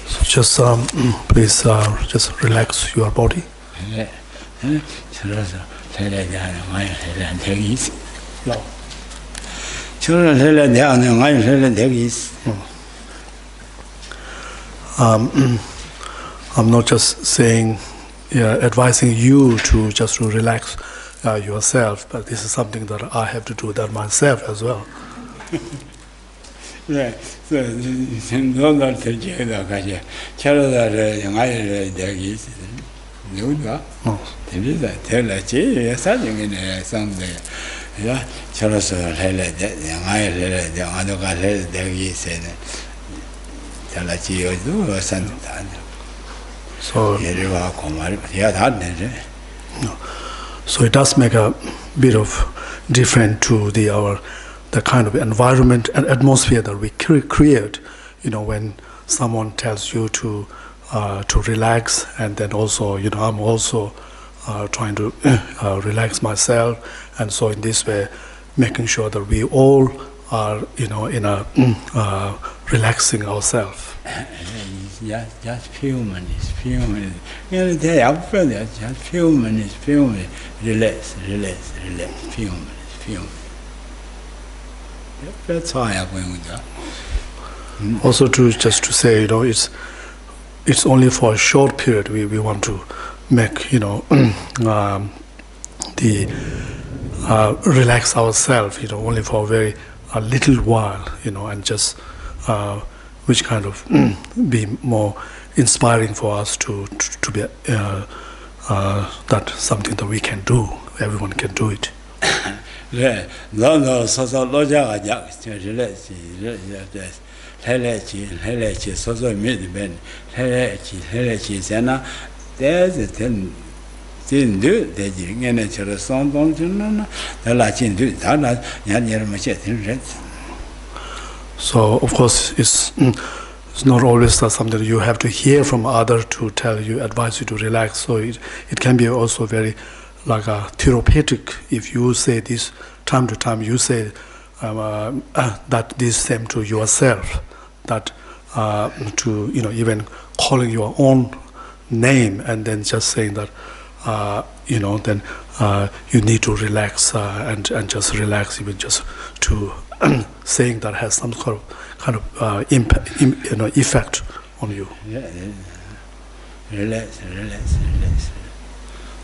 So just please just relax your body. I'm not just saying, advising you to just to relax yourself, but this is something that I have to do that myself as well. Yeah, so so it does make a bit of difference to the kind of environment and atmosphere that we create, when someone tells you to relax, and then also, I'm also trying to relax myself, and so in this way, making sure that we all are, in a relaxing ourselves. Yeah, just few minutes. Just few minutes. Relax, few minutes. That's why I'm going with that. Also, just to say, it's only for a short period. We want to make, relax ourselves, only for a little while, and just which kind of be more inspiring for us to be that's something that we can do. Everyone can do it. So, of course, it's not always something you have to hear from others to tell you, advise you to relax. So it can be also very like a therapeutic. If you say this time to time, you say that this same to yourself, that to even calling your own name and then just saying that then you need to relax and just relax, even just to saying that has some kind of impact, effect on you. Yeah. Relax.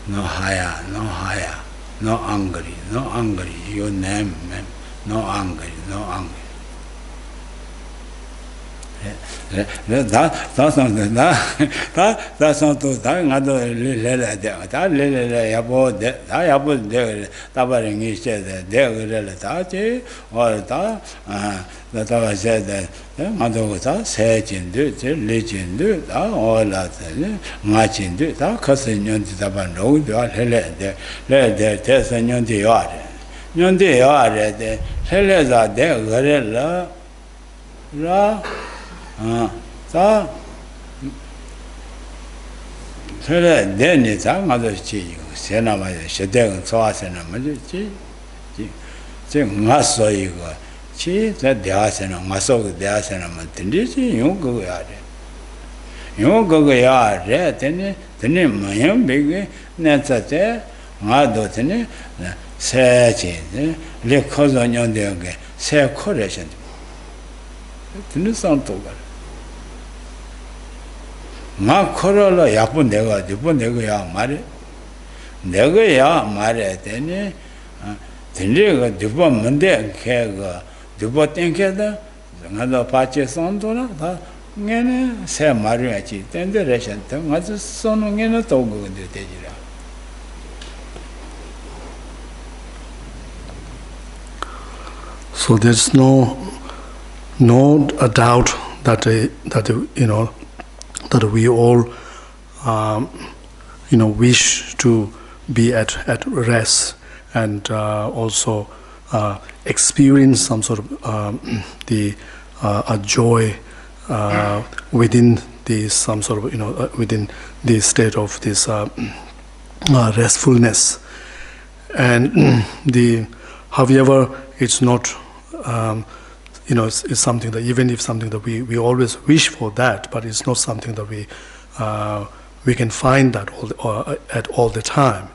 No higher. No angry. Your name, man. No angry. That's something. That's something. Ma korola yapun dega ya mare dega ya mare tene tene dibo mende kega dibo tenke da ngada pache sondona da ngene se maru chi tende reshan ta ngaz sono ngene togo de tejira. So there's no doubt that that we all wish to be at rest and also experience some sort of a joy within this some sort of within the state of this restfulness. And however, it's not, it's something that even if something that we always wish for that, but it's not something that we can find that at all the time.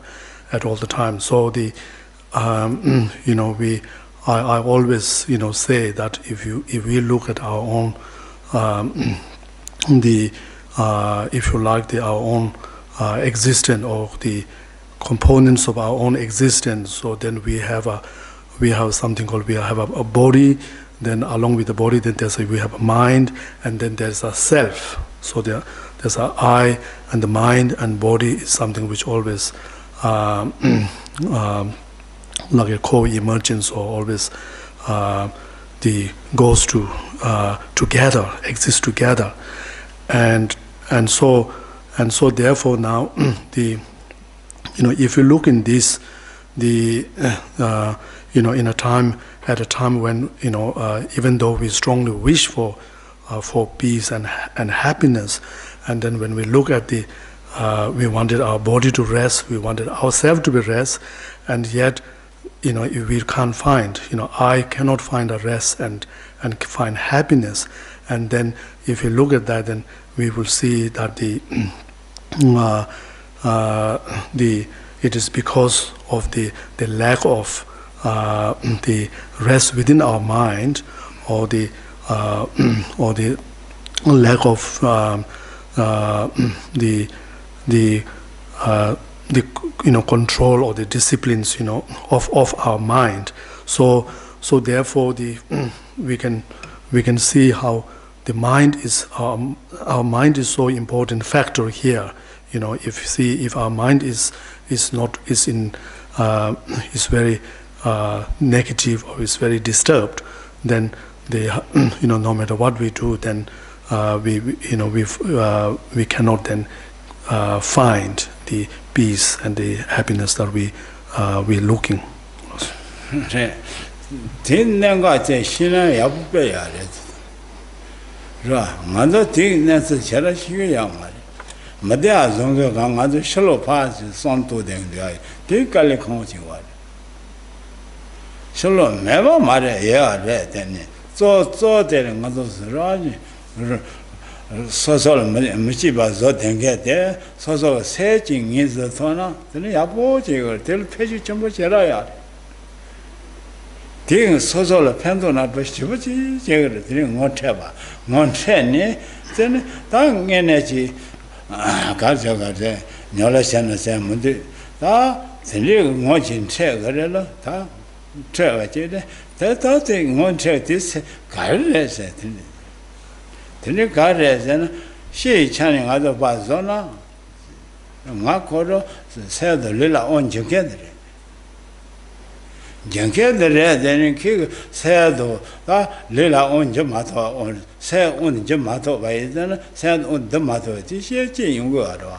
So I always say that if we look at our own if you like our own existence or the components of our own existence, so then we have something called we have a body. Then along with the body, then we have a mind, and then there's a self. So there's a I, and the mind and body is something which always like a co-emergence, or always goes to together, exists together, and so therefore now if you look in this at a time when even though we strongly wish for peace and happiness, and then when we look at we wanted our body to rest, we wanted ourselves to be rest, and yet if we can't find, I cannot find a rest and find happiness, and then if you look at that, then we will see that it is because of the lack of the rest within our mind, or the lack of the control or the disciplines of our mind. So therefore we can see how the mind is our mind is so important factor here. If our mind is very negative, or is very disturbed, then no matter what we do, then we cannot then find the peace and the happiness that we're looking. 소설 무지바 저 된게데 소설 세징 인서 토나 근데 야보지를 될 페이지 전부 제라야 딩 소설 팬도나 버시부지 제거를 드린 못해봐 못해니 저는 당연히지 가져가제 녀라샤나세 문제 다 들리 뭐진 책을로 다 책어지데 다다데 못해 디스 갈래서 드니 가래서는 시찬이 가서 봐서나 막고로 새들이라 온 적게들이 정게들에 되는 그 새도 다 리라 온좀 마도 온 새온 좀 마도 봐야잖아 새온 좀 마도 지시지 연구하러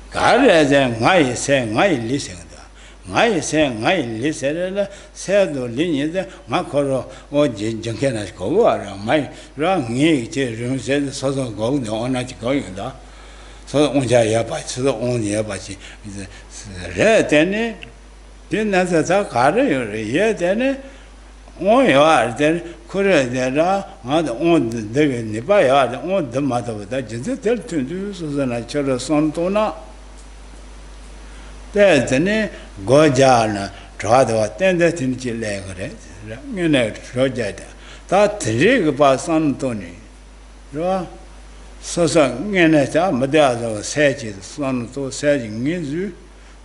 가래서 나이 새 나이 리생다 나이 새 나이 리세를 새도 리니데 막고로 오지 정게나 거고 알아 마이 랑이 이제 정세 서서 거고 너나지 거기다 서 온자야 봐서 온이야 봐지 이제 래 되네 된나서 다 가려요 예 되네 오야 되네 그래 되라 아도 온 되게 네 봐야 온 더마도다 진짜 될 텐데 서서나 저러 손도나 되네 고자나 저도 텐데 진짜 래 그래 내가 저자다 다 드리고 봐 손도니 저 서서 내내자 못해서 세지 손도 세지 니주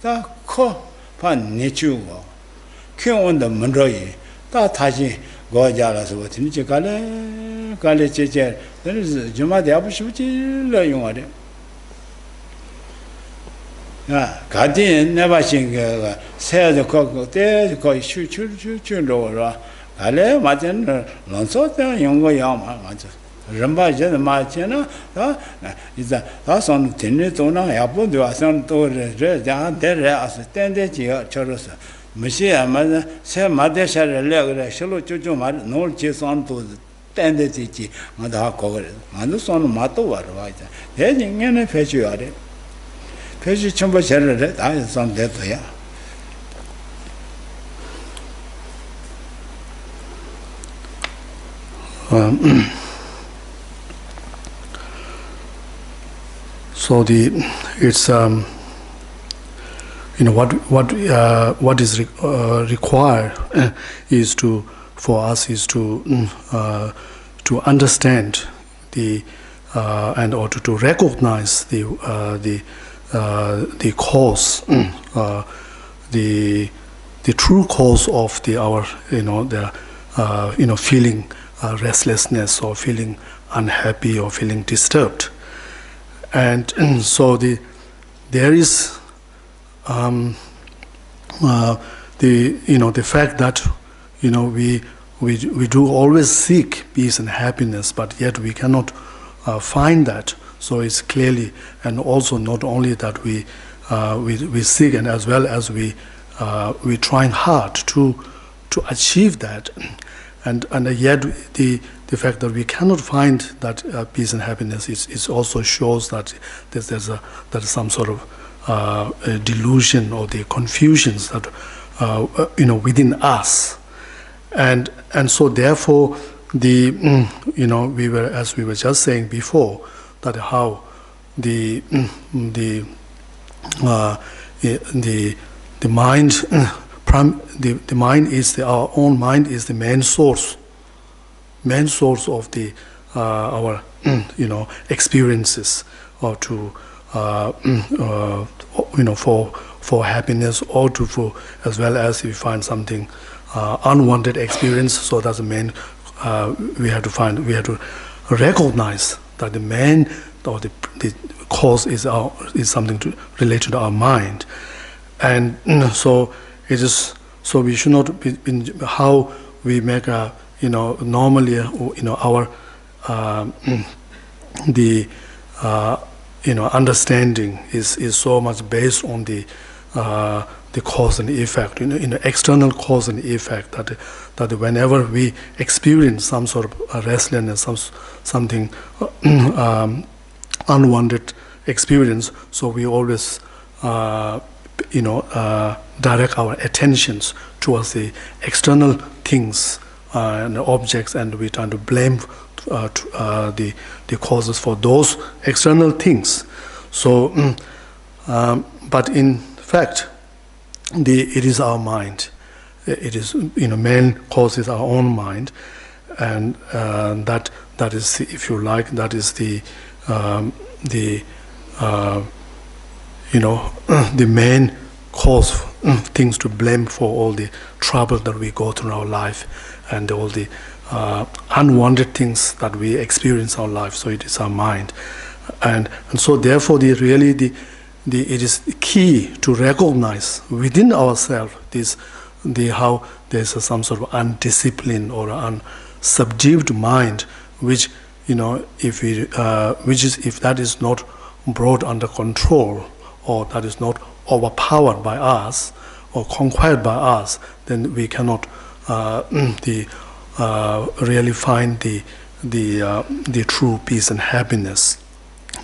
다커 판 내주고 키운다 문로이 다 다시 고자라서 진짜 갈래 제제 그래서 주마대 아버지부터 용하래 아 가디 내바신 그 새도 거고 때 거의 슈로라 갈래 맞은 런소다 용거야 맞아 럼바제는 맞잖아 이제 다선 되네 도나 야본도 와선 또래 자 데레 아스텐데지 저러서 무시야 맞아 새 마데샤를 내그래 실로 쪼쪼 말 놀 제선도 텐데지 마다 거걸 만도 손 마도 와라 와자 대징에는 배주야래 배주 전부 제를 다 선대도야 So it's what is required is for us to understand and or to recognize the cause, the true cause of our feeling restlessness or feeling unhappy or feeling disturbed, and so there is the fact that we do always seek peace and happiness, but yet we cannot find that. So it's clearly, and also not only that we seek, and as well as we trying hard to achieve that, and yet the fact that we cannot find that peace and happiness is also shows that there's some sort of delusion or the confusions that within us, and so therefore we were, as we were just saying before, that how the mind the mind is our own mind is the main source of our experiences, or to for happiness, or for, as well as if we find something unwanted experience. So that's the main. We have to recognize that the main or the cause is something related to our mind, and so it is. So we should not be in how we make a normally our understanding is so much based on the cause and effect, external cause and effect, that whenever we experience some sort of restlessness, something unwanted experience, so we always direct our attentions towards the external things and objects, and we try to blame the causes for those external things. So, but in fact, it is our mind. It is main cause is our own mind, and that is, if you like, that is the main cause, things to blame for all the trouble that we go through in our life, and all the unwanted things that we experience in our life. So it is our mind, and so therefore it is key to recognize within ourselves how there's some sort of undisciplined or unsubdued mind, which if that is not brought under control, or that is not overpowered by us or conquered by us, then we cannot really find the true peace and happiness.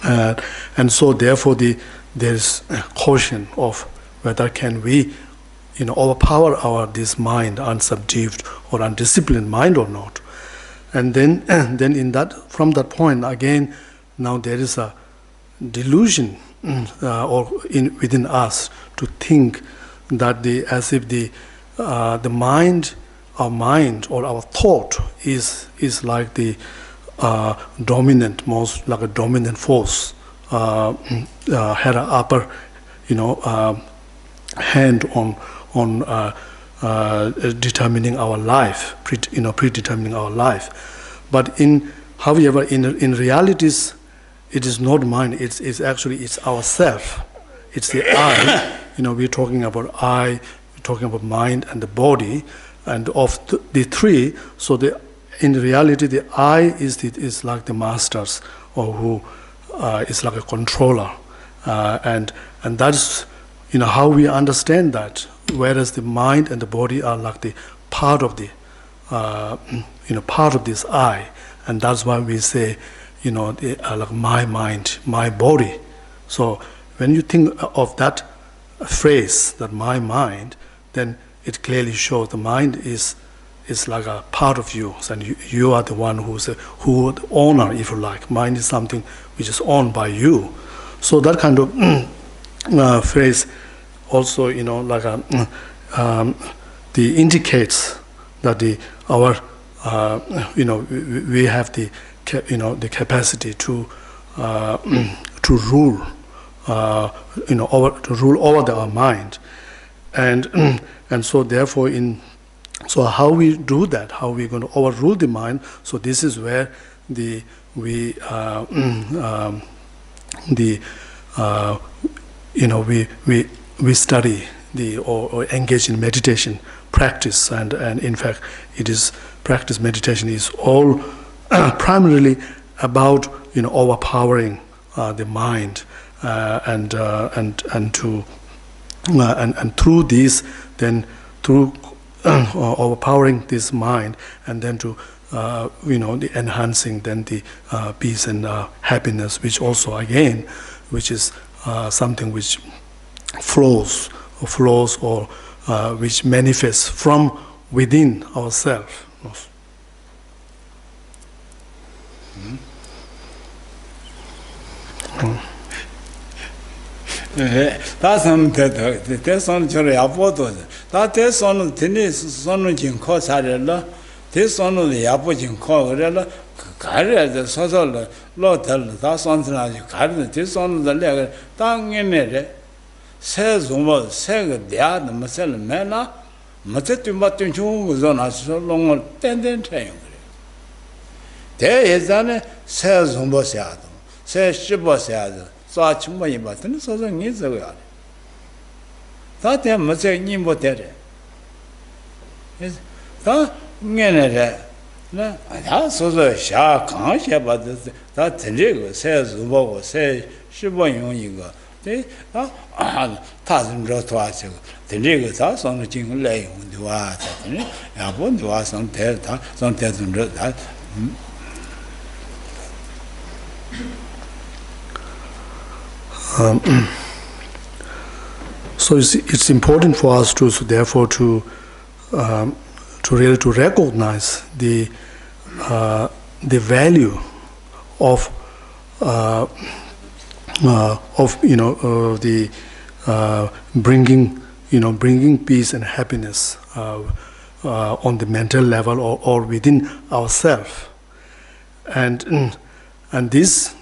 And so therefore there is caution of whether can we overpower this mind, unsubdued or undisciplined mind, or not. And then in that, from that point again, now there is a delusion within us to think that as if the mind, our mind or our thought is like the dominant, most like a dominant force, had an upper hand on determining our life, predetermining our life. But however, in realities, it is not mind. It's actually ourself. It's the I. We're talking about I. We're talking about mind and the body, and of the three. So in reality, the I is like the masters, or who is like a controller, and that's how we understand that. Whereas the mind and the body are like the part of the part of this I, and that's why we say like my mind, my body. So when you think of that phrase, that my mind, then it clearly shows the mind is is like a part of you, and you are the one who the owner, if you like. Mind is something which is owned by you. So that kind of phrase also, like the indicates that our we have the capacity to rule over our mind, and so therefore so how we do that, how we're going to overrule the mind. So this is where we study or engage in meditation practice, and in fact practice meditation is all primarily about overpowering the mind, and through this, then through overpowering this mind, and then to the enhancing then the peace and happiness, which also again, which is something which flows or which manifests from within ourselves. That's on the Apoto. That is on the tennis, son of Jim Cosarella, this on the Apojin Corella, carry the social lotel, that's on the card, this on the leg, tongue in it. Says what said the other Marcel Mena, Matetu Matunchu was on us so long or 10 triangle. There is an says Humbosiado, says Shibosiado, such money button, so the needs of God. That there must say Nimbo Terre. Is that Genere? That's also Sha can't share, but that Tendigo says Humbo says Shiboyunga. They are thousand rotoas. The niggas are on the jingle lay on the water. I want to ask some thousand that. So it's important for us to therefore to really to recognize the value of the bringing peace and happiness on the mental level or within ourselves, and this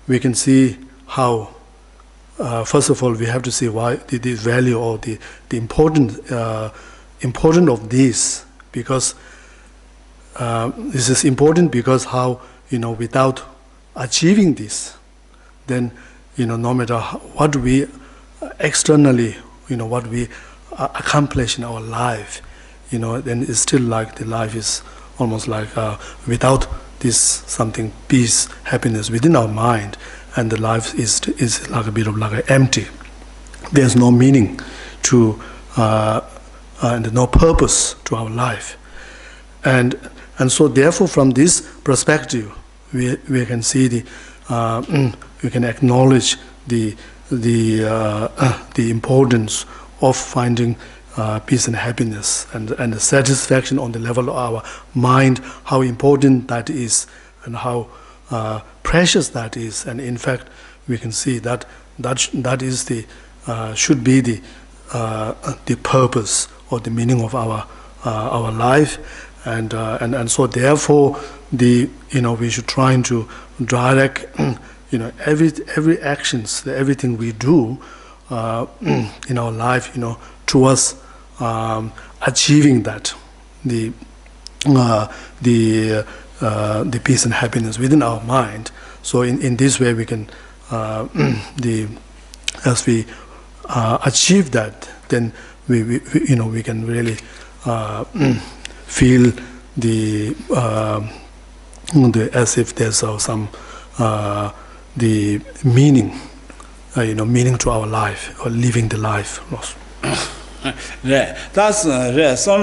we can see how first of all we have to see why the value or the importance of this, because this is important, because how without achieving this, then no matter what we externally what we accomplish in our life, then it's still like the life is almost like without this something peace, happiness within our mind, and the life is like a bit of like empty. There's no meaning to and no purpose to our life, and so therefore from this perspective we can see we can acknowledge the importance of finding peace and happiness and the satisfaction on the level of our mind, how important that is and how precious that is. And in fact we can see that is the should be the purpose or the meaning of our life, and so therefore we should try to direct every actions, everything we do in our life, towards achieving that the peace and happiness within our mind. So in this way we can as we achieve that, then we can really feel the as if there's some the meaning, meaning to our life or living the life. That's some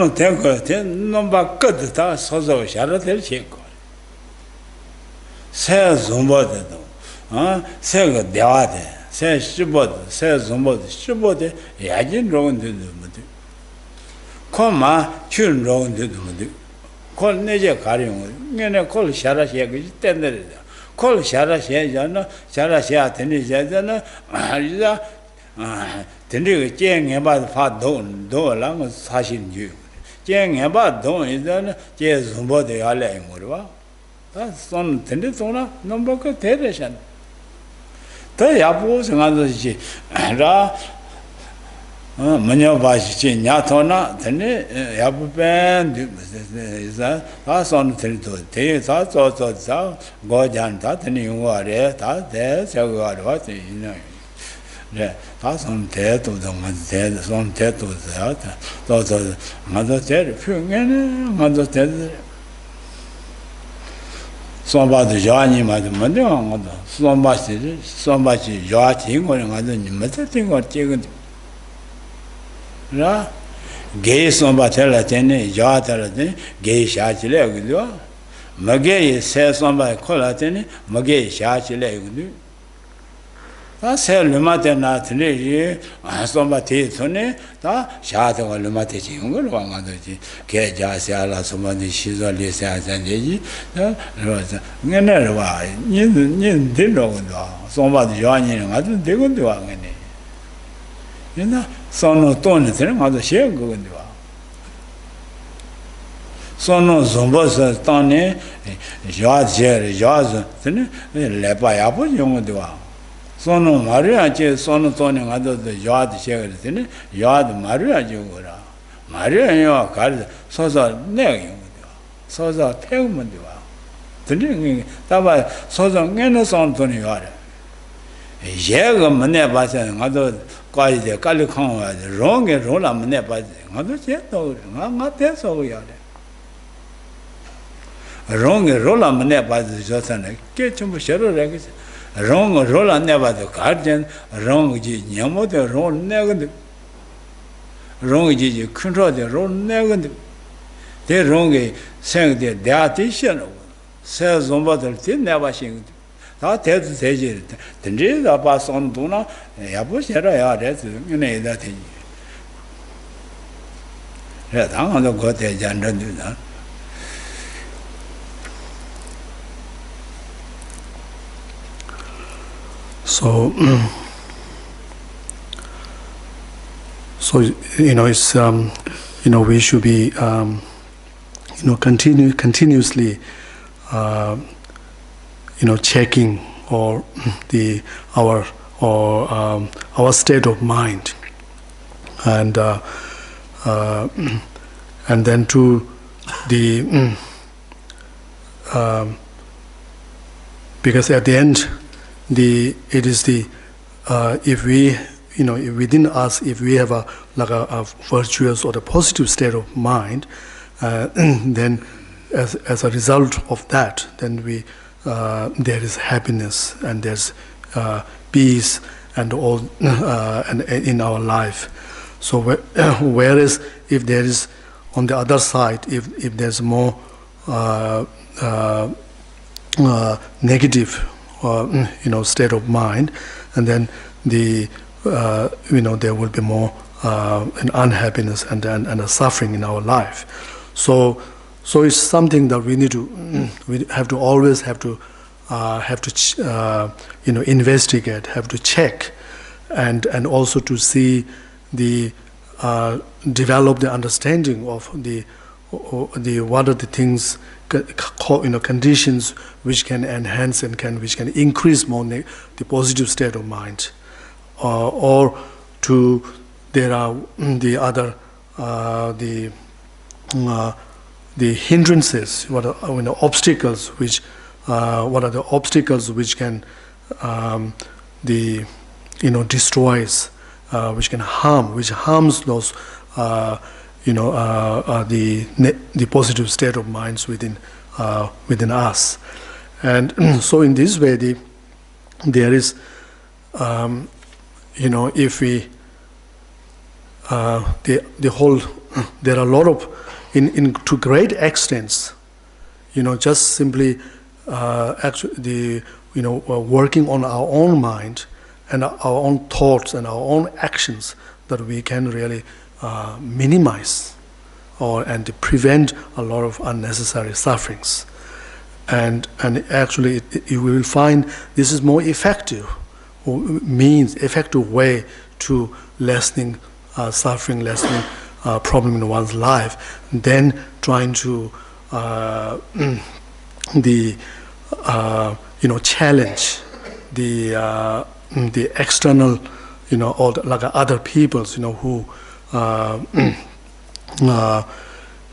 number good. That's also shadow check. Says Zumbod, say good Diade, says Shibod, says Zumbod, Shibod, Yajin wrong to the Koma chun round the Dumudi. Call Naja Karim, Nana call Shara Shag, tender. Call Shara Shajana, Shara Shat, Tenizana, Ariza, Tendi, Jang about Fat Don, Do along with Sashin Jew. Jang about Don is done, Jas Body Alay Murva. That's on Tenditona, number of terration. Tayapos and others, Ra. Manyabashi Nyatona, Tene, Yabuban, that's on territory. That's also Gojan, Tatani, Ware, that's what you know. That's on Teto, the one dead, on Teto, those are Mother Ted, Mother Ted. Somebody Johnny, Madame, somebody yachting or another, meditating or taking. Gay somebody tell a tenny, yata, gay shachile, Magay says somebody call a tenny, Magay shachile. That's hell, Lumate not somebody tone, that shot or Lumate, one other Kajasiala, somebody she's only says and Eji, never why, you didn't know somebody joining, I don't dig into any. You know, sono tone thing, other share go into sono zombos tone, Jaz, Jaz, Lepa Apo, young do. Sono Maria, sono tone, other the yard share, yard Maria Jura. Maria, your card, so the name, so the payment. That was so the Genison Tony Yard. Jago Manebas and other. Quite the Calicon was wrong and roll on Manebas. Other yet, not there so yard. Wrong and roll on Manebas is just an kitchen shadow legs. Wrong or roll on never the guardian, wrong Yamo the roll negative. Wrong you control the roll negative. They wrong sang the dietitian. Says on what the never sing. That tells the Tendri pass on Duna, Yabushera, that's in that thing. Red on the got a gender do that. So, you know, it's you know, we should be you know, continuously you know, checking or our state of mind, and then to the because at the end it is the if we, you know, if within us, if we have a virtuous or a positive state of mind, then as a result of that, then we there is happiness and there's peace and all and in our life. So whereas if there is on the other side, if there's more negative you know, state of mind, and then the you know, there will be more an unhappiness and a suffering in our life. So it's something that we need to we have to always have to you know, investigate, have to check, and also to see the develop the understanding of the what are the things, you know, conditions which can enhance and which can increase more the positive state of mind, or to there are the other the hindrances, what are, you know, obstacles which what are the obstacles which can the, you know, destroys, which can harm, which harms those you know, the positive state of minds within us. And so in this way there is you know, if we the whole, there are a lot of in to great extents, you know, just simply actually you know, working on our own mind and our own thoughts and our own actions, that we can really minimize and to prevent a lot of unnecessary sufferings. And actually, you will find this is more effective, or means effective way to lessening suffering, lessening problem in one's life, than trying to challenge the external, or like other peoples, who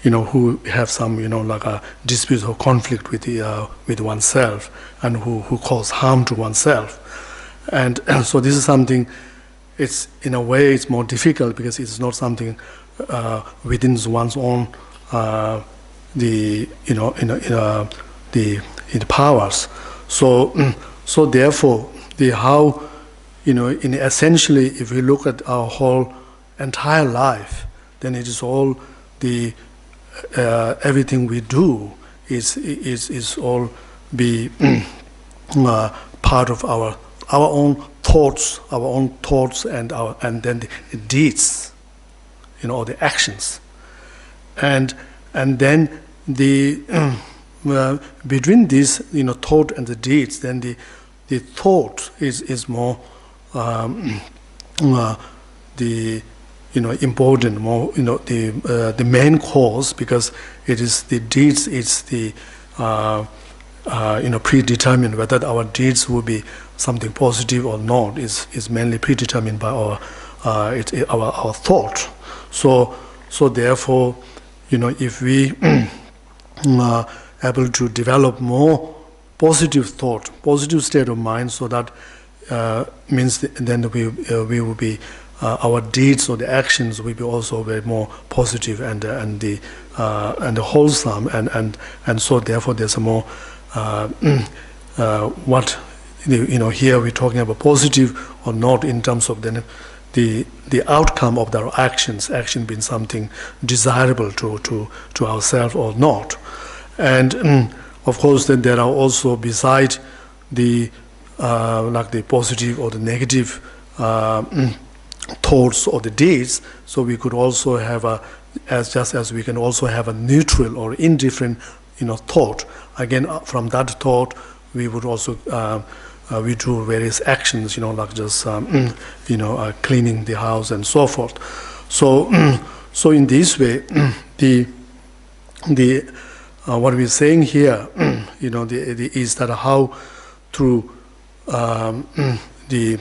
who have some, like a dispute or conflict with oneself, and who cause harm to oneself. And so this is something, it's in a way it's more difficult because it's not something within one's own the powers. So therefore how in essentially, if we look at our whole entire life, then it is all the everything we do is all be part of our own thoughts, and then the deeds, the actions, and then the between this thought and the deeds, then the thought is more the important, more the main cause, because it is the deeds, it's the predetermined. Whether our deeds will be something positive or not is mainly predetermined by our thought. So therefore, if we are able to develop more positive thought, positive state of mind, so that means then we will be our deeds or the actions will be also very more positive and wholesome, and so therefore there's a more what here we're talking about positive or not in terms of then the outcome of our action being something desirable to ourselves or not. And of course then there are also, beside the like the positive or the negative thoughts or the deeds, so we could also have as we can also have a neutral or indifferent thought. Again, from that thought we would also we do various actions, like just cleaning the house and so forth. So in this way, the what we're saying here, is that how through the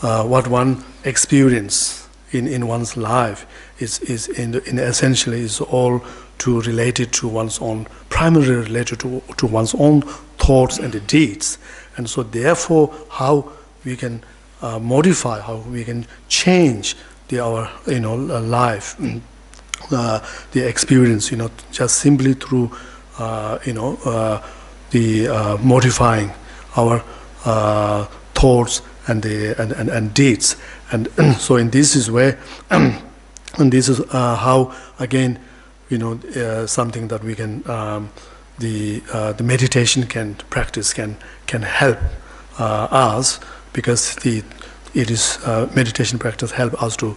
what one experience in one's life is in essentially is all related to one's own, primarily related to one's own thoughts and the deeds. And so therefore how we can modify, how we can change our life, the experience, just simply through the modifying our thoughts and deeds. And so in this is where and this is how again something that we can the meditation can help us, because it is meditation practice help us to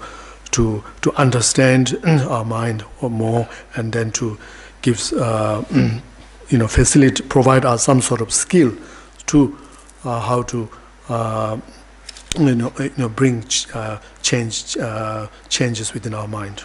understand our mind or more, and then to give facilitate, provide us some sort of skill to how to bring changes within our mind.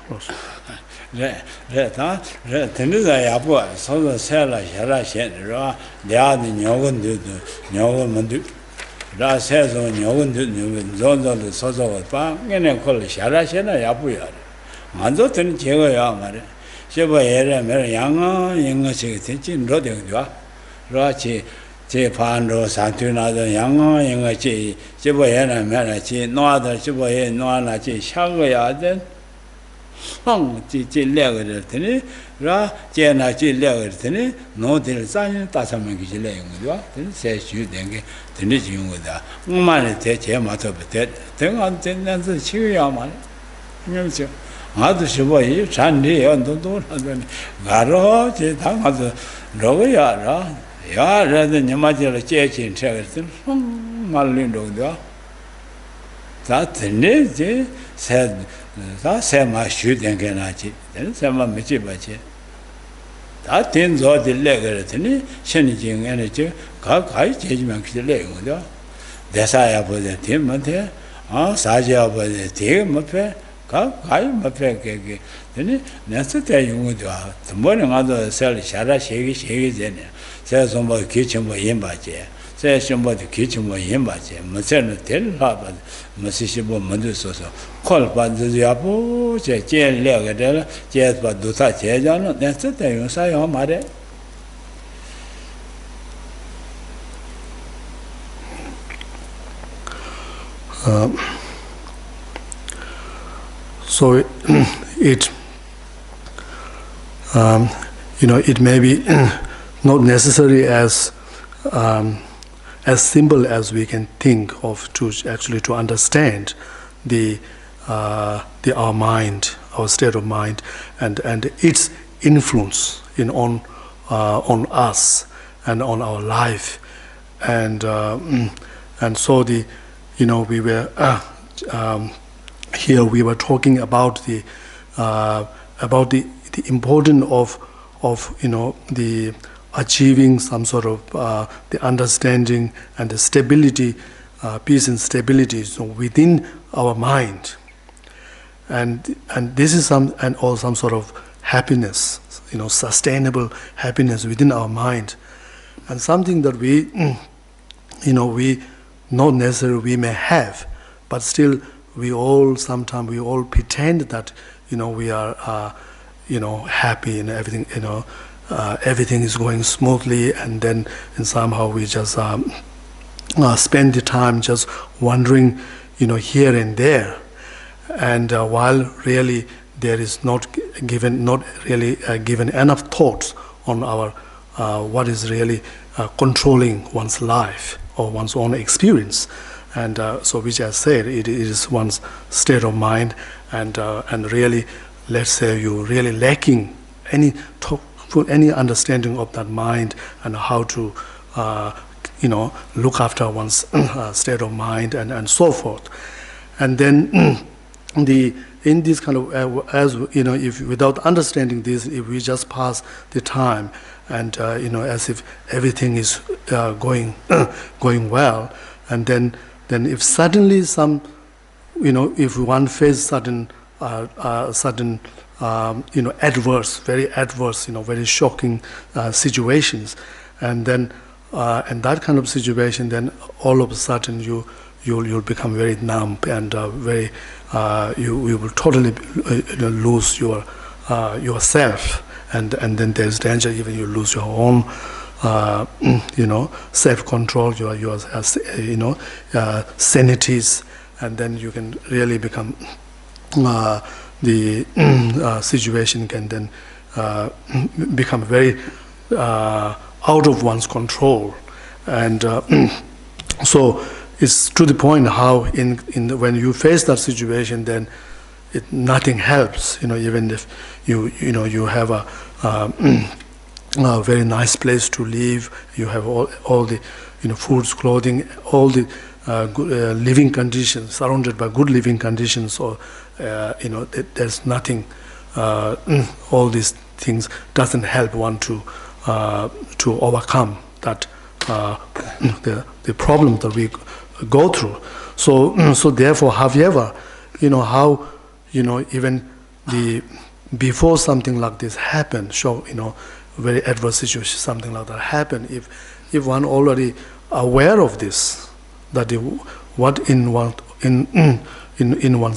제 반로 산투나도 양어 영어지 제보에나 매나지 노아도 제보에 노아나지 샤거야든 지 레거를 되니 라 제나지 레거를 노들 산이 다사면 기질래 영어도 되니 세슈 된게 되니 지용거다 엄마는 대제 맞아 대 등한 된난서 치유야만 그냥죠 아도 제보에 잔리 연도도 하더니 가로 제 당하서 로야라 야, 라든 녀마지를 제친 책을 말린도도 that the said that same my shooting can I cheat, then some of Michibachi. That things all the leg at any changing energy, cock high judgment the leg. That's I have the team, Saja was the team, cock high, my peg. Then that's the day you would do. The morning other sell Shara shaggy, says somebody kitchen by him by chair. Says somebody kitchen by him by chair. Maternal tell her, Massishibo Manduso. Call by the Yapo, Jen Legadella, Jet by Duta Chejan, that's the day you say, oh, mother. So it it may be not necessary as simple as we can think of to actually to understand our mind, our state of mind, and its influence on us and on our life, and so we were here we were talking about the importance of the achieving some sort of the understanding and the stability, peace and stability within our mind, and this is some sort of happiness, sustainable happiness within our mind, and something that we not necessarily we may have, but still we all pretend that we are happy and everything everything is going smoothly, and then somehow we just spend the time just wandering here and there, and while really there is not really given enough thoughts on our what is really controlling one's life or one's own experience. And so, which I said, it is one's state of mind, and really, let's say you're really lacking any understanding of that mind and how to, look after one's state of mind and so forth. And then in this kind of if without understanding this, if we just pass the time and as if everything is going well, and then if suddenly if one faces sudden very adverse, very shocking situations, and then in that kind of situation, then all of a sudden you'll become very numb and very you will totally lose yourself, and then there's danger even you lose your own self-control, your sanities, and then you can really become the situation can then become very out of one's control, and so it's to the point how when you face that situation, then nothing helps. Even if you have a very nice place to live, you have all the foods, clothing, all the good, living conditions, surrounded by good living conditions, or there's nothing. All these things doesn't help one to overcome that the problem that we go through. So therefore, however, how even before something like this happened, very adverse situation, something like that happened, if one already aware of this, that what in one's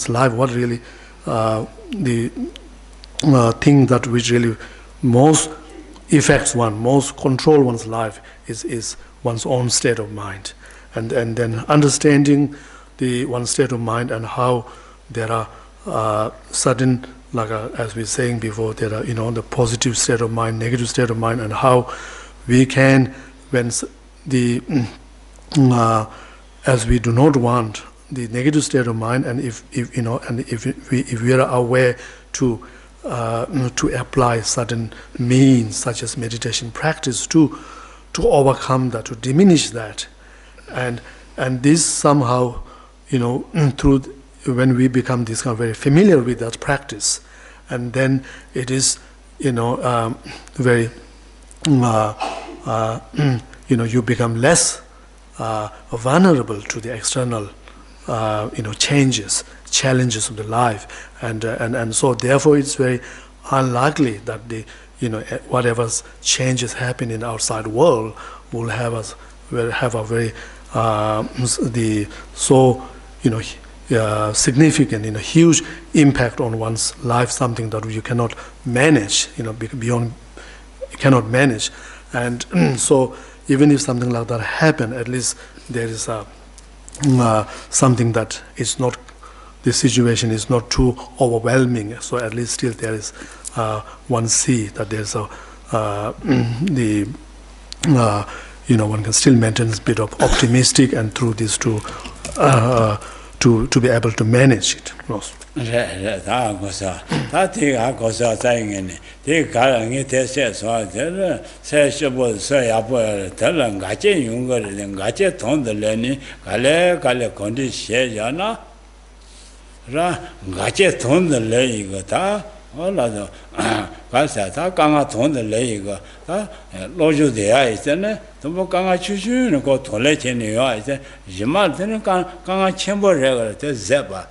life, what really the thing that which really most affects one, most control one's life is one's own state of mind, and then understanding one's state of mind, and how there are certain, like as we were saying before, there are the positive state of mind, negative state of mind, and how we can, when as we do not want the negative state of mind, and if we are aware to apply certain means such as meditation practice to overcome that, to diminish that, and this somehow through when we become this kind of very familiar with that practice, and then it is, very, you become less vulnerable to the external, challenges of the life, and so therefore it's very unlikely that the, whatever changes happen in outside world will have a very significant, huge impact on one's life, something that you cannot manage, beyond, you cannot manage. And so even if something like that happen, at least there is something that is not, the situation is not too overwhelming. So at least still there is one see that there's one can still maintain a bit of optimistic, and through this to be able to manage it. 가서 강아 돈을 내이고 로주대야 있잖아. 또 강아 추슈는 거 돌래지네요. 이제 이말들은 강아 첨보래가 돼 제바.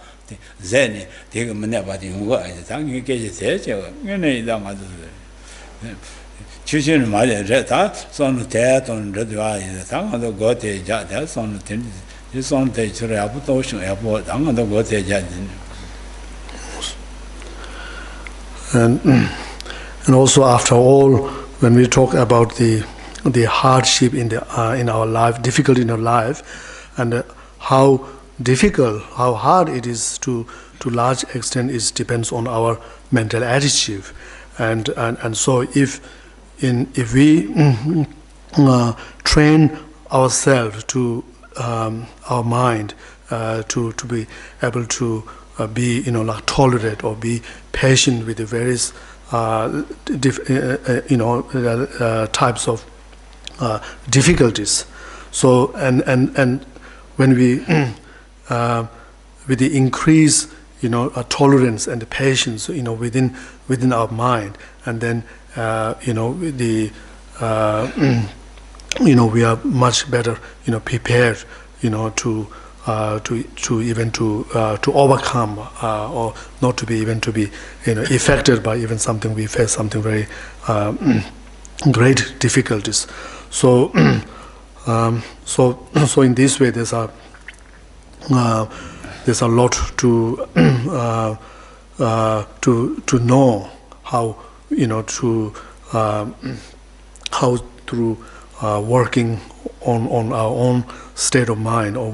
제니 되게 문에 받은 거 이제 당연히 계시 되죠. 얘네 이다 맞아. 추슈는 말이야. 다 손을 대돈 저도와 이제 당도 거대 자다 손을 된 이 손대 저래 아부터 오신 야부 당도 거대 자지. And also, after all, when we talk about the hardship in our life, difficulty in our life, and how difficult, how hard it is to large extent, is depends on our mental attitude, and so if we train ourselves to our mind to be able to be tolerate or be patient with the various types of difficulties. So and when we with the increase tolerance and the patience within our mind, and then we are much better prepared to even to overcome or not to be even to be affected by even something we face, something very great difficulties. So so in this way there's a lot to know how how through working on our own state of mind, or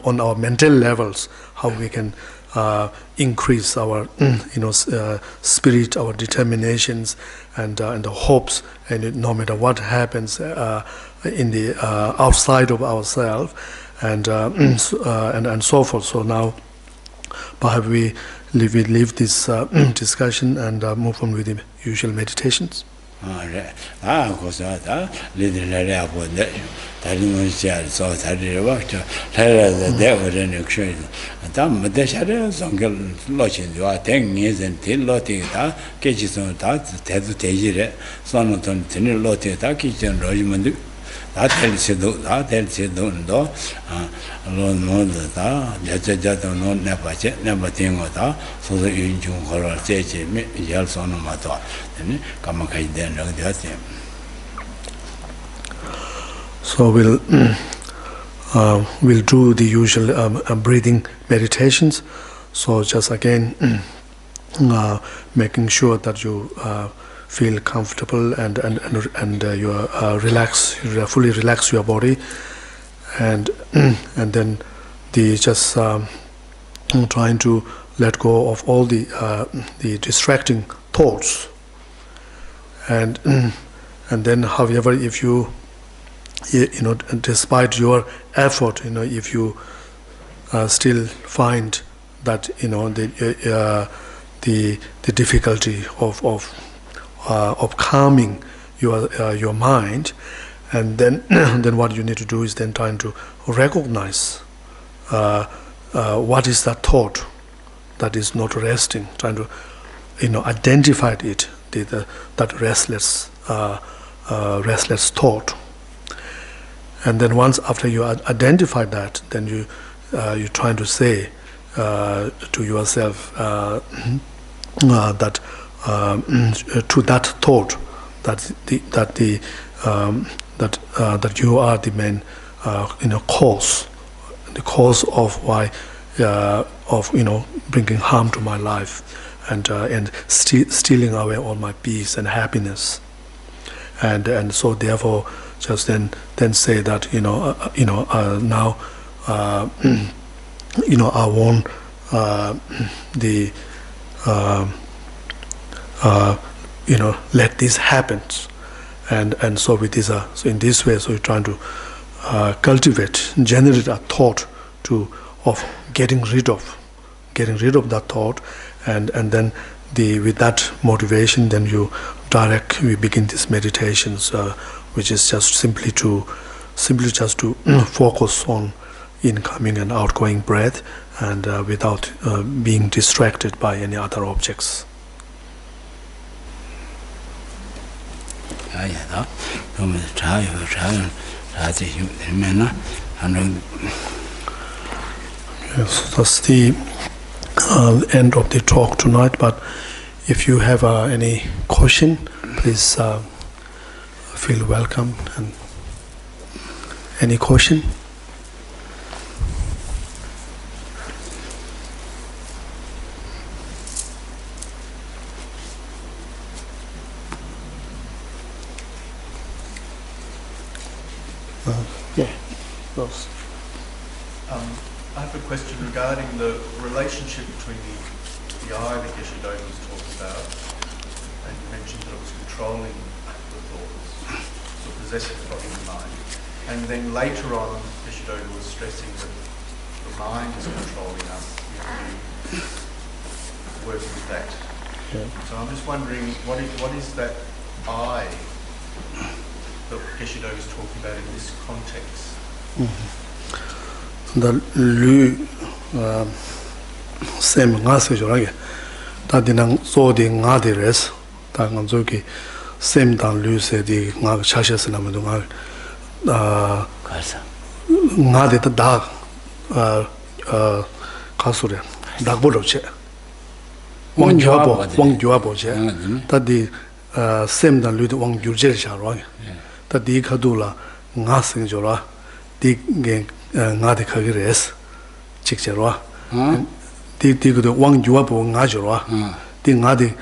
on our mental levels, how we can increase our spirit, our determinations, and the hopes, and no matter what happens in the outside of ourselves, and so forth. So now perhaps we leave this discussion and move on with the usual meditations. 고사다 리들레레 아본데 다리는 샤서 다리와 저 해라데 데버는 그 담데 샤레 성결 로친과 땡니zen 딜로티다 깨지선 다 대도 대지래 선은 드닐 로티다 기전 로지먼드 다 텔세도도 로노다 야자자도 노나바체 나바팅고다 소소 윤중 걸어 제제미 열선은 마도 되니 감마카이 되는 거지. So we'll do the usual breathing meditations. So just again making sure that you feel comfortable and you fully relax your body, and then just trying to let go of all the distracting thoughts, and then however, if you despite your effort, if you still find that the difficulty of calming your mind, and then then what you need to do is then trying to recognize what is that thought that is not resting, trying to identify it, that restless thought. And then once after you identify that, then you're trying to say to yourself that to that thought that you are the main cause, the cause of why of bringing harm to my life and stealing away all my peace and happiness, and so therefore just then say that now I want let this happen, and so with this so in this way, so you're trying to generate a thought of getting rid of that thought, and then with that motivation, then we begin these meditations, which is just simply to focus on incoming and outgoing breath, and without being distracted by any other objects. Yes, that's the end of the talk tonight, but if you have any question, please feel welcome. And any question? Yeah, those. I have a question regarding the relationship between the I that Geshe Doga was talking about, and you mentioned that it was controlling the thoughts, so possessive of the mind. And then later on, Geshe Doga was stressing that the mind is controlling us. We have to work with that. Yeah. So I'm just wondering, what is that I that Geshe Doga is talking about in this context? The lu sem nga se jorage ta dinang so de nga de res ta ngam zo ki sem dan lu se di nga cha sha se na ma do nga nga de ta da ka su re da bo ro che wang jua bo che ta di sem dan lu de wang ju je sha ro ta di kha du la nga sing jo ra di ge nga de kha gi res chik che ro di gu wang jua bo nga jo ro di nga de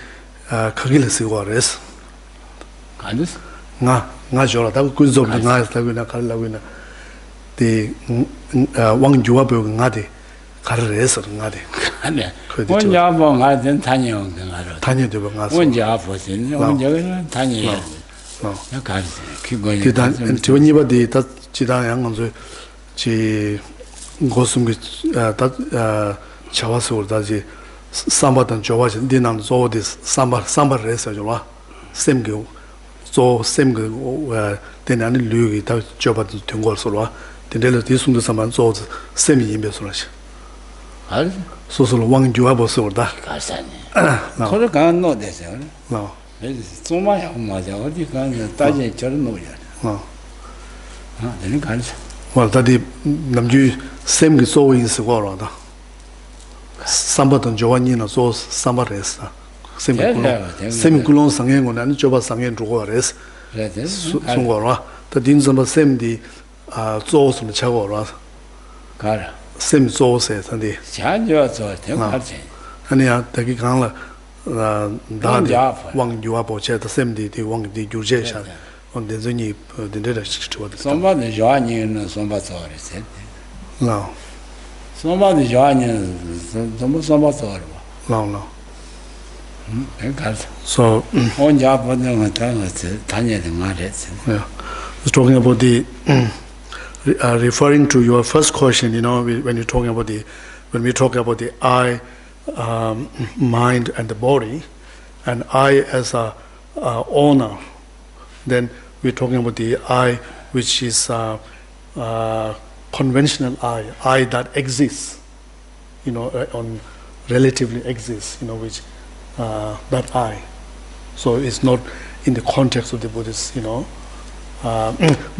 kha gi le se go res nga jo ra ta ku zo nga ta gu na kha la gu na di wang jua bo nga de kha res nga de ane wang jua bo nga den tanye nga ro tanye de nga so wang jua bo sin wang jua tanye no ya ka ki go di dan ti ni ba di ta ji da yang ngong zo ji gosum gi ta chawa so da ji samba dan jowa ji di nan zo di samba re sa jo wa sem ge zo sem ge de nan lu gi ta joba de tong go so wa de le di sum de saman zo sem yin be so la shi al so so wang jua bo so da ka sa ni ko ro ga no de se no so ma ya ma ja o di ga ta je chor no ya no de ni ka well that the namju sem gi so yin se go ro da samba dan jowa ni na so samba res da sem kulon sangen go nan joba sangen ro go res so go ro ta din samba sem di zo so na cha go ro ka ra sem zo se san di cha jo zo de ka che ani ya ta gi gang la da di wang yu bo che ta sem di wang di ju je sha on de zuni de de chwa de somba de jo ni no somba zo re se no somba de jo ni somba zo re no ka so on ja bo de nga ta nga se tanye de nga re se yeah, I was talking about the referring to your first question, when you're talking about when we talk about the I, mind and the body, and I as a owner, then we're talking about the I, which is conventional I that exists, on relatively exists, which that I. So it's not in the context of the Buddhist,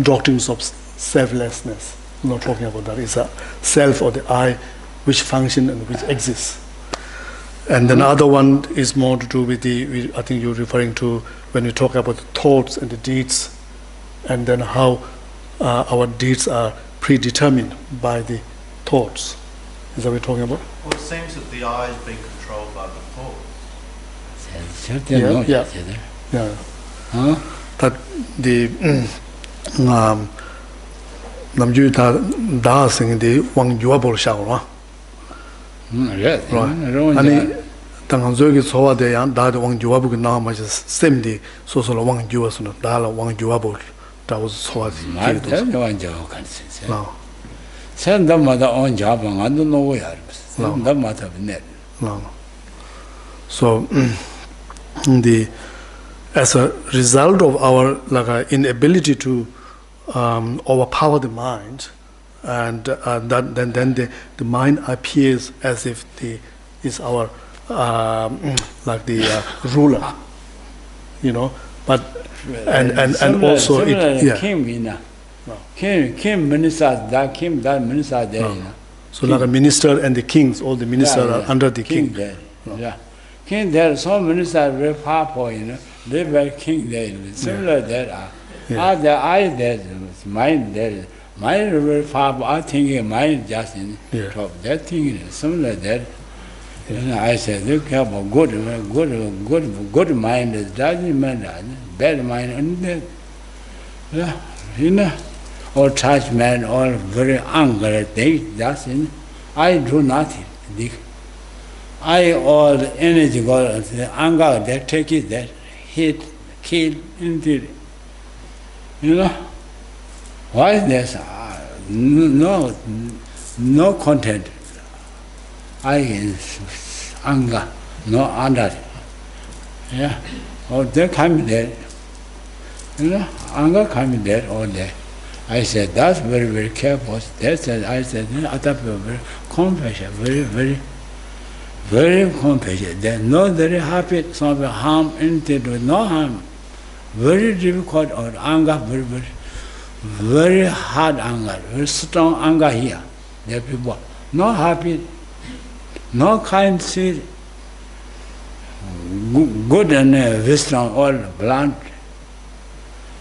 doctrines of selflessness. I'm not talking about that. It's a self or the I which function and which exists. And then other one is more to do with I think you're referring to when we talk about the thoughts and the deeds, and then how our deeds are predetermined by the thoughts. Is that what we're talking about? Well, it seems that the I is being controlled by the thoughts. Yeah. That the namju da sing the wang yuabol shao right. Ani tanganzo ki sowa de yan da wang yuabu ki na ma same the so wang yuas no da la wang yuabol da was sowa no Sandup mada on job and don't know where. Sandup mada net. No. So as a result of our inability to overpower the mind, and then the mind appears as if is our ruler, but and also King minister that minister there. So like a minister and the kings, all the ministers are under the king. There. Yeah. King there, some ministers very powerful, they were king there. Similar there are the eye there, mind there. Mind very powerful. I think mind just in top. That thing is similar there. I said, look have a good mind is doesn't matter. Bad mind and then or touch man or very angry they that's in I do nothing. I all energy go the anger that take it that hit, kill, indeed. Why is this? No content. I is anger, no under. Yeah. Or they come there. Anger coming there all day. I said, that's very, very careful. That's I said, other people very compassion, very, very compassion. They're not very happy, some harm, anything, no harm. Very difficult or anger, very hard anger, very strong anger here. There are people not happy, no kind seed, good and wisdom, all blunt.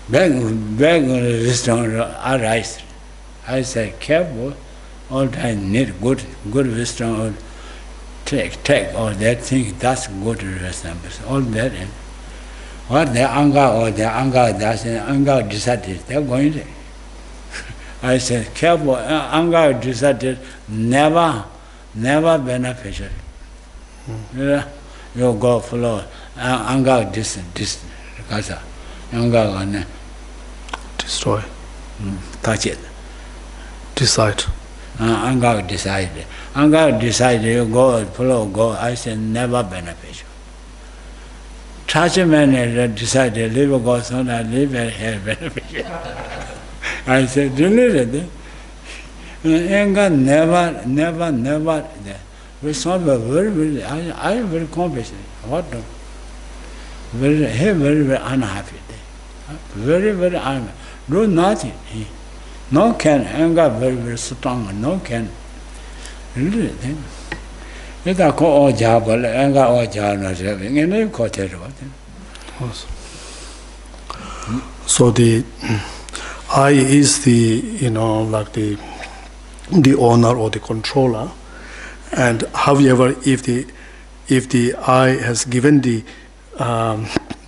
Beg wisdom arise. I say careful, all time need good wisdom or take all that thing, that's good wisdom. All that and what the anger does anger decided, they're going to. I said careful, anger decided never beneficial. You go follow anger distant because anger gonna destroy. Touch it. Decide. Anger decided. Anger decided you go follow. I said never beneficial. Touch a man decided live go so that live have beneficial. I said really anger never. We solve very I very compassionate. What do? Very unhappy. Very unhappy. Do nothing. No can anger very strong. No can. Really. It's a call job, anger or job not having any quarter. So the I is the like the owner or the controller, and however if the I has given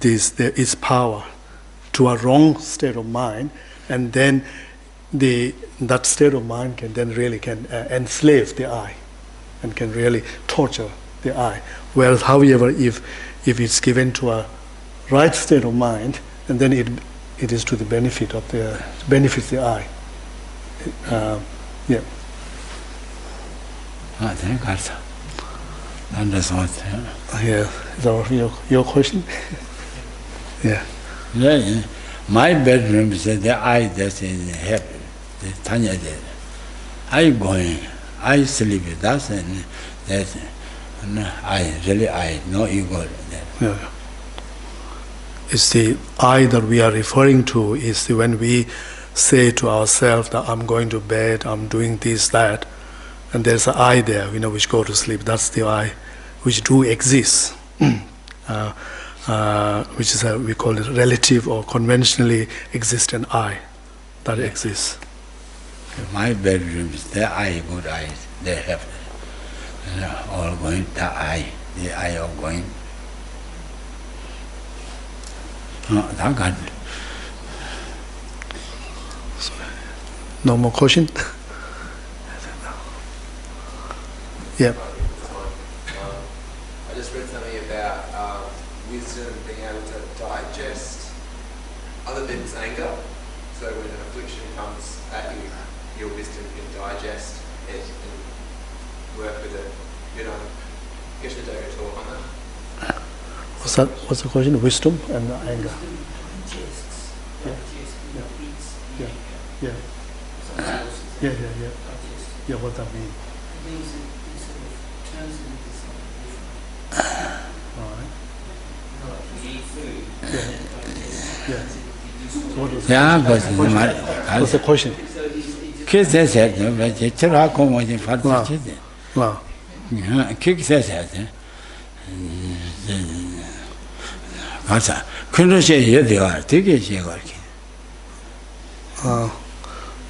its power to a wrong state of mind, and then that state of mind can enslave the I, and can really torture the I. Whereas, however, if it's given to a right state of mind, and then it is to the benefits the I. Yeah. Thank God. Understand. Yeah. Is that your question? Yeah. Yeah. My bedroom is the I that's in heaven. The Tanya there. I going. I sleep. That's I no ego. Yeah. It's the I that we are referring to is when we say to ourselves that I'm going to bed, I'm doing this, that, and there's an I there, which go to sleep. That's the I, which do exist, which is we call it relative or conventionally existent I that exists. My bedrooms, the I, good eyes, they have all going, the I all going. No more question? Yeah. I just read something about wisdom being able to digest other people's anger. So when an affliction comes at you, your wisdom can digest it and work with it. Geshe Doga talk on that. What's the question? Wisdom and anger. Yeah, what that mean? It means it sort of turns into something different. All right. Like you eat food. Yeah. So what was Yeah, what's the question? kids said, Chira Como in Farsi. No. Kick says, Kasa, couldn't say you are, take it, working.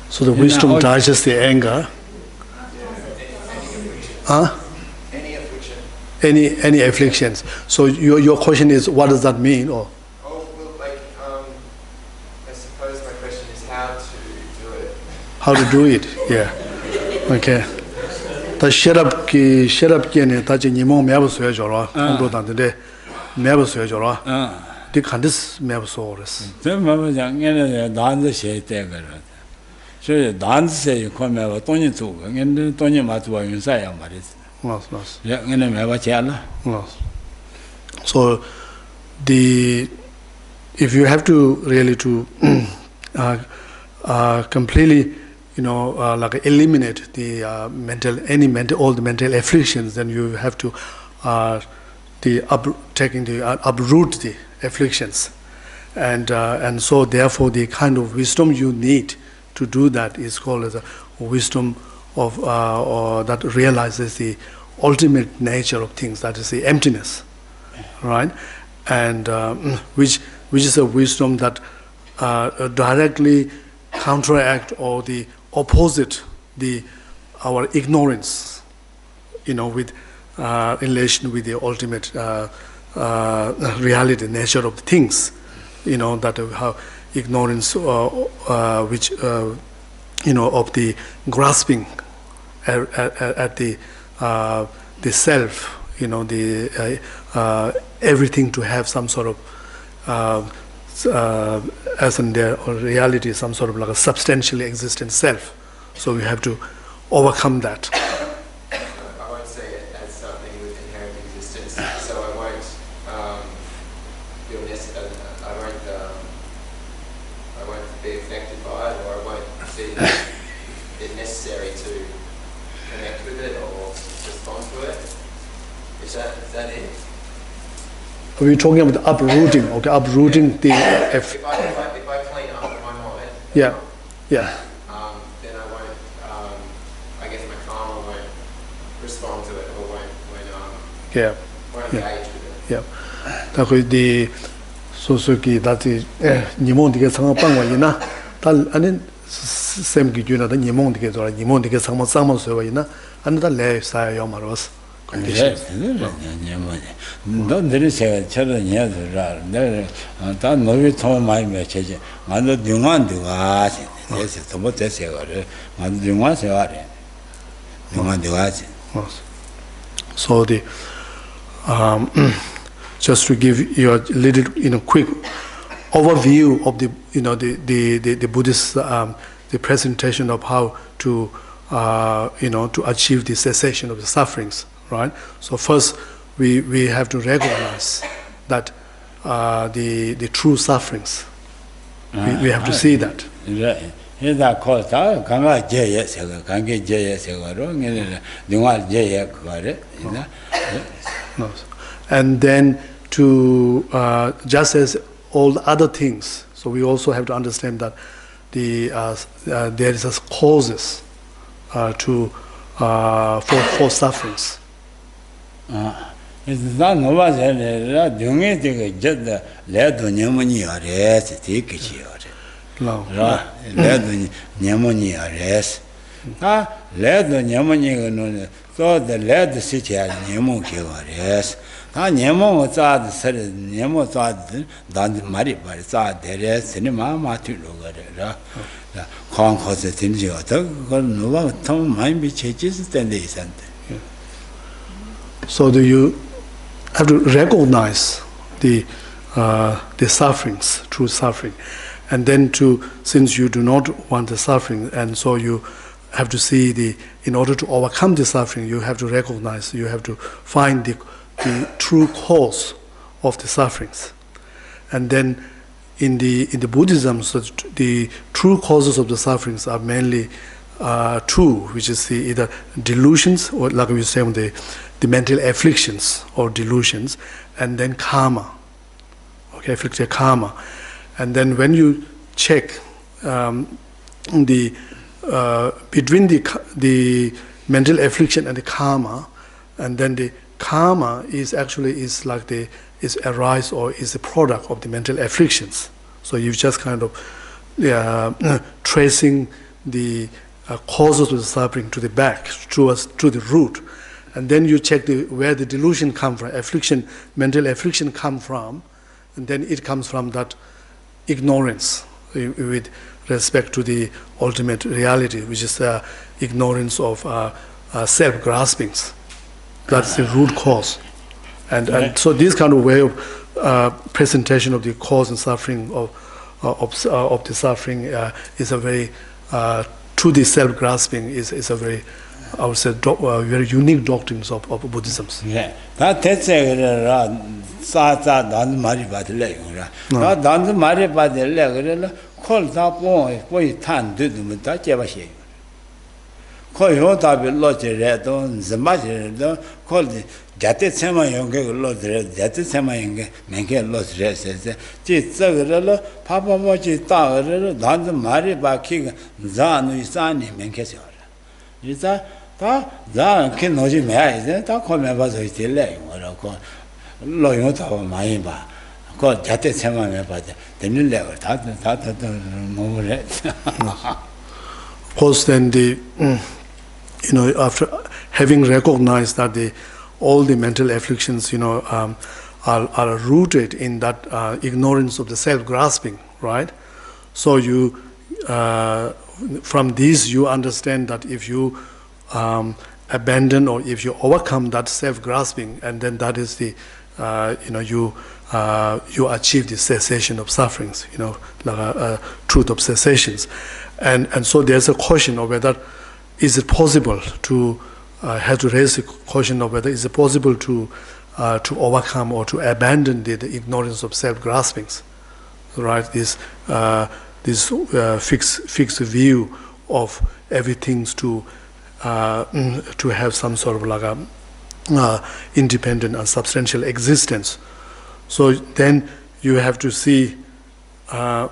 So the wisdom digests the anger. Any affliction. Any afflictions. So your question is, what does that mean? Or I suppose my question is how to do it. how to do it? Yeah. Okay. The shut up ne ta ji nimong me bu suye joro ongdo dan de me bu suye joro di kan dis me bu so res Then Mama Yang dance shade there. So dance say, come over Tony too, and Tony Matua inside. Loss. Yeah, and a meva chella. So if you have to really to completely like eliminate the all the mental afflictions, then you have to uproot the afflictions, and so therefore the kind of wisdom you need to do that is called as a wisdom of or that realizes the ultimate nature of things, that is the emptiness, right? And which is a wisdom that directly counteract or the opposite our ignorance, with in relation with the ultimate reality, nature of things, that how ignorance which of the grasping at the self, everything to have some sort of as in their reality, some sort of like a substantially existent self. So we have to overcome that. I won't say it as something with inherent existence, so I won't feel I won't be affected by it, or I won't see it necessary to connect with it or respond to it. Is that it? Are we talking about uprooting? Okay, uprooting the. If I clean up my mind. Yeah. Then I won't. I guess my karma won't respond to it, or won't engage with it. Yeah. That could the Suzuki that is Nimon to get some pangwayina. And same Gijuna, the Nimon to get some surveyina, and the lay say Yomaros. Yes, don't really say children here. That no told my message. I don't do one to us. Yes, it's about this. I do one to us. You want to us. So the just to give you a little quick overview of the Buddhist the presentation of how to to achieve the cessation of the sufferings. Right. So first, we have to recognize that the true sufferings. We have to see that. Hida Kota, Ganga Jaya Sega, Gangi Jaya Segaro, Dunga Jaya Kare. No. And then to just as all the other things, so we also have to understand that there is a causes for sufferings. It's not Nova Zella, Dungi, the Jet, Led Pneumonia, rest, take it here. Led pneumonia, rest. Led pneumonia, so the lead city had pneumonia, rest. Nemo was said, Nemo thought, Don Mari, but it's there, cinema, Martin Loga. Concourse the things you are Nova, Tom might be changes, then they sent. So do you have to recognize the sufferings, true suffering, and then since you do not want the suffering, and so you have to see in order to overcome the suffering, you have to recognize, you have to find the true cause of the sufferings, and then in the Buddhism, so the true causes of the sufferings are mainly two, which is either delusions, or like we say, the mental afflictions or delusions, and then karma. Okay, afflicted karma. And then when you check between the mental affliction and the karma, and then the karma is arise or is a product of the mental afflictions. So you just kind of tracing the causes of the suffering to the back, to the root. And then you check where the delusion comes from, affliction, mental affliction come from, and then it comes from that ignorance with respect to the ultimate reality, which is ignorance of self-graspings. That's the root cause. And so this kind of way of presentation of the cause and suffering of the suffering is a very, to the self-grasping is a very, I would say, very unique doctrines of Buddhism. Yeah, that's a Sata Mari Badle. Don Mari Badle, called up boy, tan do them, that ever shame. Koyota will lodge a red on the matter, called the Jatet Sama Younger Lord Jatet Sama Younger, make a lost dresses. Jitsa, Papa watches tower, Don Mari Baki, Zan, Isani, Menkesor. Is that Zan can know him, that comment was a delay, or a call Loyota of Maimba. Called Jatet Sama, but the new level, that no red. Of course, then after having recognized that all the mental afflictions, are rooted in that ignorance of the self-grasping, right? So you, from this, you understand that if you abandon or if you overcome that self-grasping, and then that is the, you achieve the cessation of sufferings, like a truth of cessations. And so there's a question of whether is it possible to have to raise the question of whether is it possible to overcome or to abandon the ignorance of self-graspings, right? This fixed view of everything to have some sort of like a independent and substantial existence. So then you have to see whether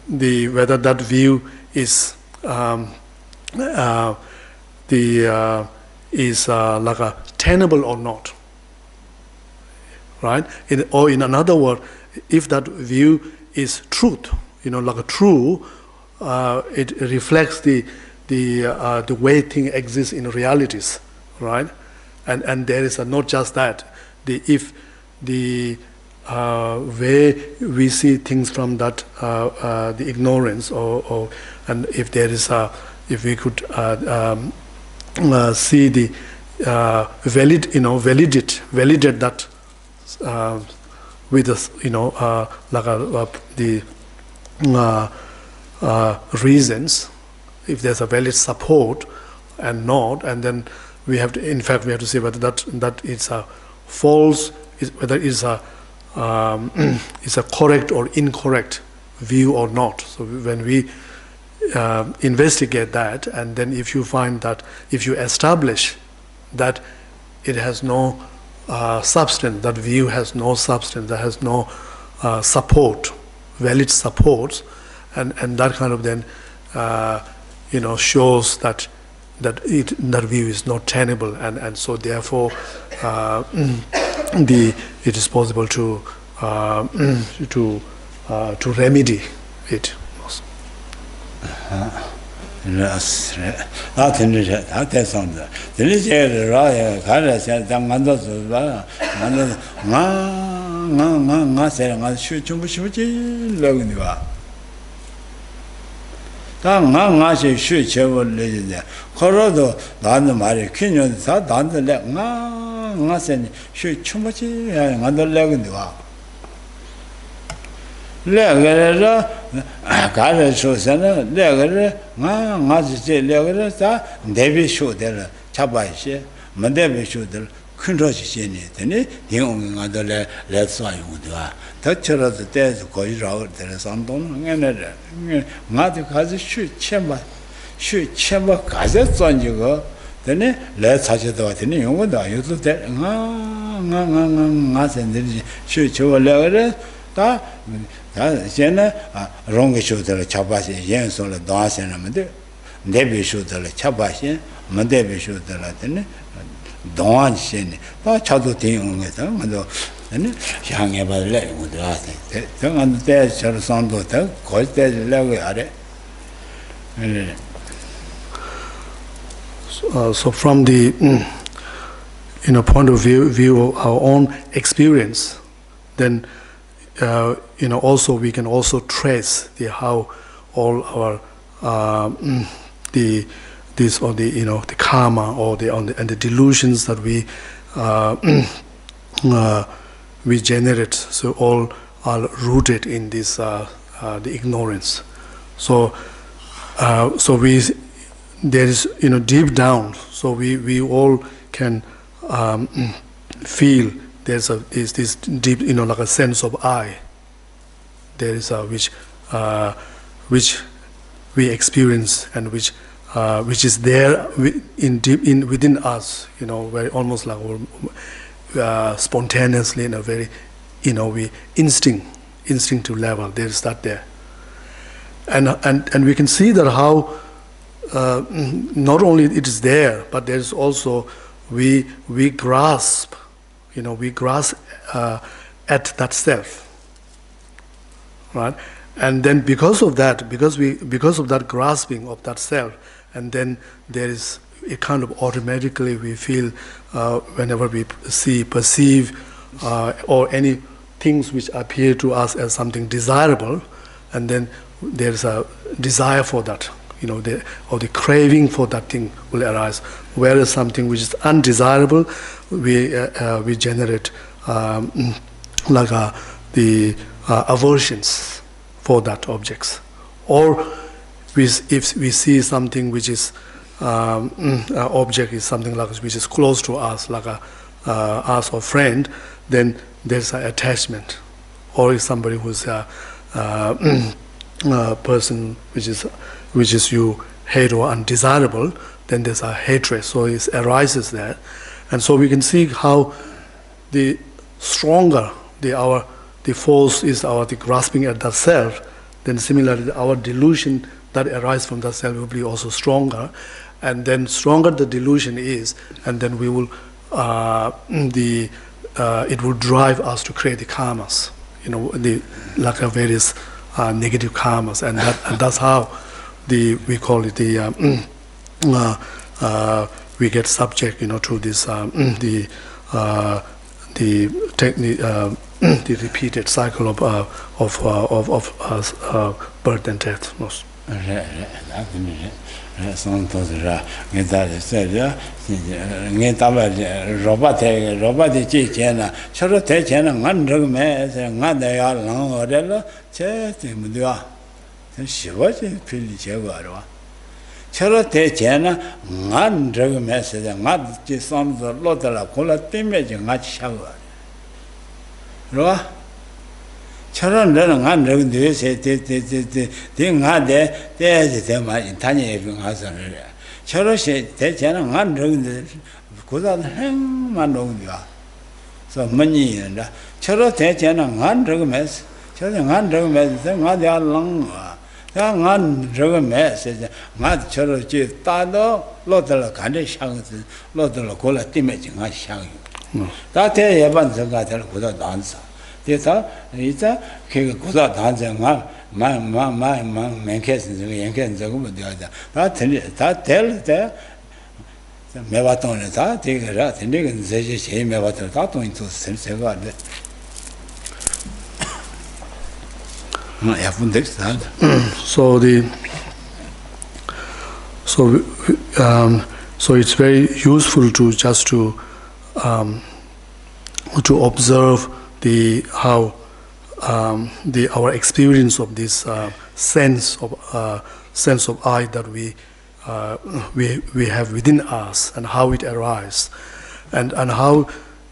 that view is like a tenable or not, right? In another word, if that view is truth, like a true, it reflects the way things exist in realities, right? And there is not just that. If the way we see things from that the ignorance, and if there is if we could see the validate that with us, the reasons, if there's a valid support and not, and then we have to, in fact, we have to see whether that is a false, whether it's a is a correct or incorrect view or not. So when we investigate that, and then if you find that, if you establish that it has no substance, that view has no substance, that has no support, valid support, and that kind of then shows that that view is not tenable, and so therefore it is possible to remedy it. Legere gare shosana legere nga je legere sa debi shodel chabaishe mandebi shodel kunro jini tene yong nga dole le sa yong da tachara de ko ro de sandon ngene nga de gazi shu chemba gaze zonjigo tene le chaje do tene yong da yuzu de nga senderji shu chowa legere 다 제가 롱게 쇼들 잡아서 연소를 도와서는데 내비 쇼들 잡아서 만대비 쇼들 하더니 동안시네 다 차도 대응해서 뭐도 아니 향해 발래 뭐도 하세 정한테 저선도 더 골때려고 하래 So from the point of view of our own experience, then also we can also trace how all our the karma or the delusions that we generate. So all are rooted in this the ignorance. So there is deep down. So we all can feel. There's this deep, like a sense of I. There is which we experience and which is there within us. Very almost like spontaneously in a very, we instinctive level. There is that there, and we can see that how not only it is there, but there is also we grasp. We grasp at that self, right? And then because of that grasping of that self, and then there is a kind of automatically we feel whenever we perceive or any things which appear to us as something desirable, and then there is a desire for that. The craving for that thing will arise. Whereas something which is undesirable, we generate the aversions for that objects. Or if we see something which is object is something which is close to us, like us or friend, then there's an attachment. Or if somebody who's a person which is you hate or undesirable, then there's a hatred. So it arises there, and so we can see how the stronger the force is the grasping at that self. Then similarly, our delusion that arises from that self will be also stronger, and then stronger the delusion is, and then we will it will drive us to create the karmas. Various negative karmas, and that's how we call it we get subject to this the repeated cycle of birth and death. Chara te chena ngan drug message ngat ji som the lot la kola teme je ngat shawa ro 저런 데는 안 저런데 대ngade 대지 대만 단위에 가서는 저렇게 대체는 안 저런데 고단 행만 놓는다. 그래서 뭐니는다. 저런 대체는 안 저거면서 저런 안 저거면서 나대 알랑 안 저거면서 나 저렇게 따도 로들 간에 상스 로들 골라 띠매진 가 상이. 다대 예반서가 될 고다 단사. 그래서 이제 그 고다 단정아 마마마마 맹캐스 맹캐스 저거 뭐 되다. 다될때 매봤던 다 되게라 되게 제일 매봤던 다 돈도 센세가 안 돼. So it's very useful to just to observe how our experience of this sense of I that we have within us and how it arises, and how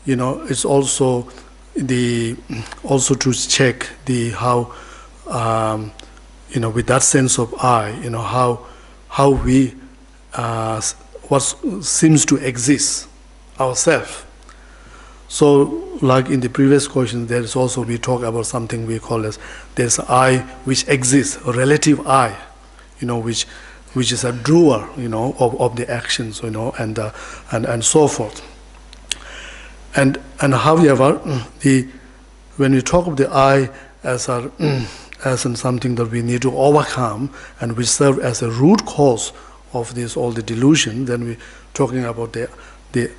it's also to check how with that sense of I how we what seems to exist ourselves. So, like in the previous question, there is also we talk about something we call as there's I which exists, a relative I, which is a doer, of the actions, and so forth. And however, when we talk of the I as in something that we need to overcome and which serve as a root cause of all the delusion, then we're talking about the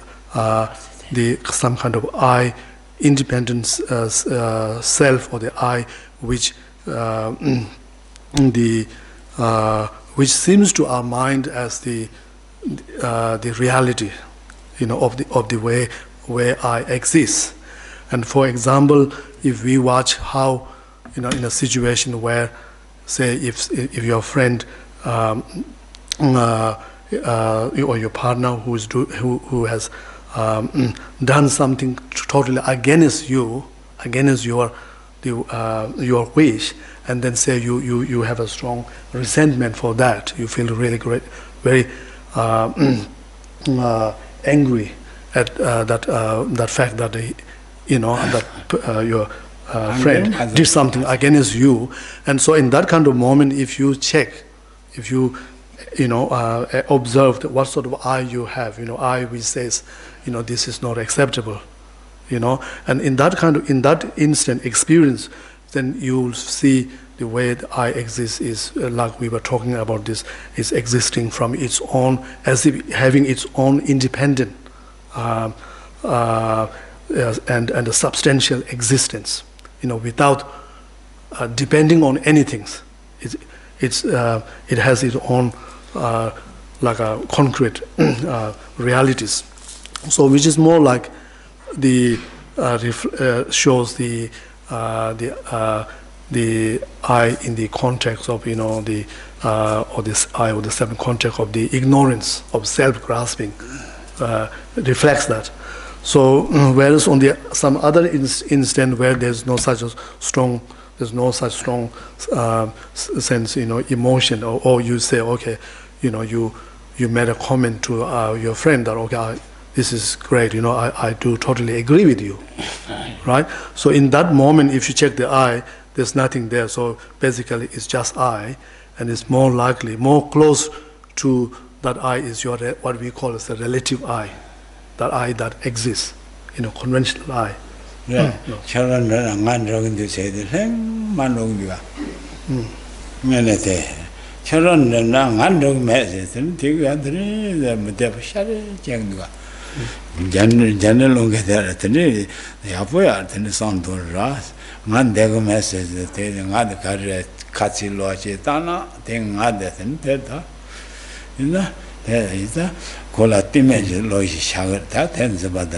some kind of I independent self, or the I which which seems to our mind as the reality, of the way where I exist. And for example, if we watch how in a situation where, say, if your friend or your partner who has done something totally against you, against your wish, and then say you have a strong resentment for that, you feel really great, very angry at that fact that your friend did something against you, and so in that kind of moment, if you check, if you observe what sort of I you have, I which says, this is not acceptable, and in that instant experience, then you will see the way the I exists is like we were talking about. This is existing from its own, as if having its own independent and a substantial existence, without depending on anything. It has its own like a concrete realities. So which is more like shows the I in the context of or this I or the seven context of the ignorance of self-grasping reflects that. So whereas on some other instant where there's no such strong sense, emotion, or you say, okay, you made a comment to your friend that, okay, this is great, I do totally agree with you, right? So in that moment, if you check the I, there's nothing there. So basically, it's just I, and it's more likely, more close to that I is what we call as a relative I, that I that exists, conventional I. Yeah, children ngan rong de say the thing man rong dia. Menete. Children ngan rong message and take andre the mete share chang dua. General long get there at the apoya and the sound to ras. Man dego message the ngad carre katsi loche tana, thing other than that. There is a collatimate loish shagar that ends about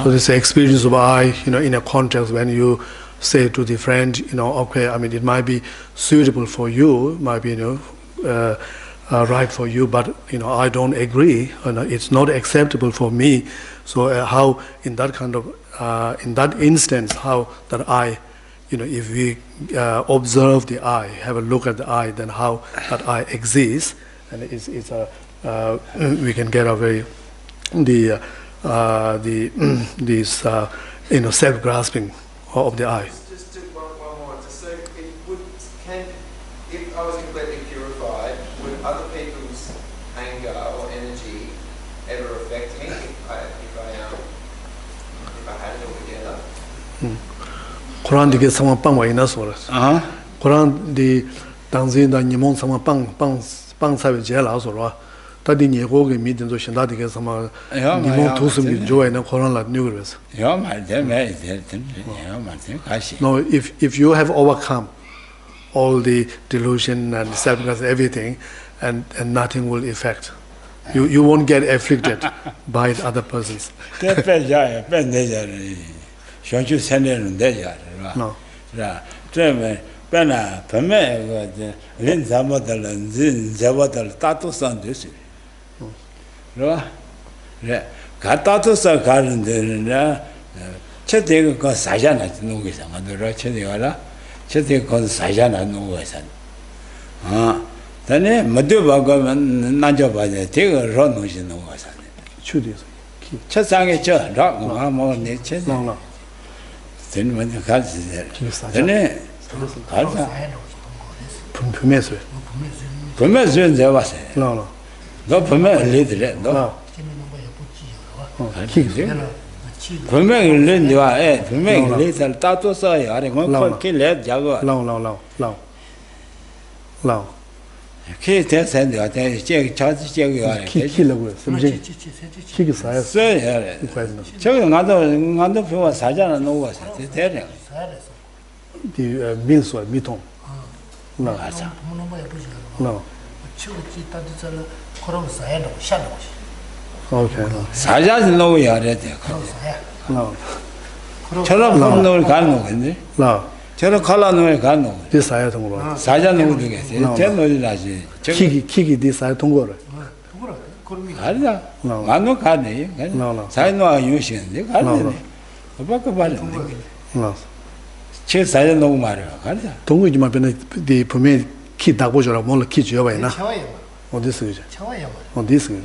So this experience of I, in a context when you say to the friend, okay, I mean, it might be suitable for you, it might be, right for you, but I don't agree, it's not acceptable for me. So how in that kind of in that instance, how that eye, if we observe the eye, have a look at the eye, then how that eye exists, and it's a we can get a very this self-grasping of the eye. Just one more. So if I was completely purified, would other people's anger or energy ever affect me if I had it all together? Quran di sama pang wa ina so Quran di tangzi da nimon sama pang sa je la so ro ta di ni go ge mi den zo shin da di sama nimon tu sum gi jo ina Quran la new res. No, if you have overcome all the delusion and self-knowledge, everything, and nothing will affect. You won't get afflicted by other persons. No. Then Maduba Najabaja, take a run which is no was. Chasang Chur, rock, more nature. No. Then when the cards is there. Then Permission there was. No. No permit little. No. Permit little, permit little tattoo say, I won't kill it, Jaguar. Long. Key test and the other charge Kill away. Kick size. Another people Sajana no was there. The bills were miton. No. Okay. Sajas no we are at No. Chala no can No. Chala color no can. This I don't know. Saja no do get. Tell no Raji. Kiki this I don't go. Arda. No. I no can. No. Sai no using. They can't. About it. No. Chase I don't know Mario. Don't you might be the permit kid that was a more kid you away now. On this is on this is.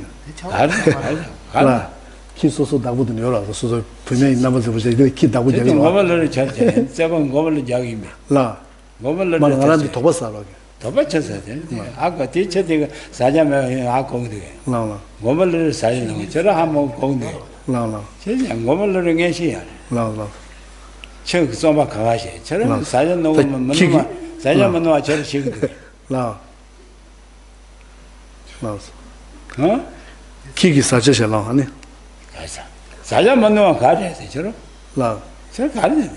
Kids also that wouldn't know. So permit numbers was a kid that would have 7 government jogging. La. Government Tobasa. Tobacco, I got teacher Sajam Akong. No. Government Sajam, Cherahamo Kong. No. Government Ringashi. No. Chuk Soma Kawashi. Sajam no Sajamano Cherry. No. Huh? Kiki suggestion long, honey. Sajamano Kari, teacher. La. Sir Kari.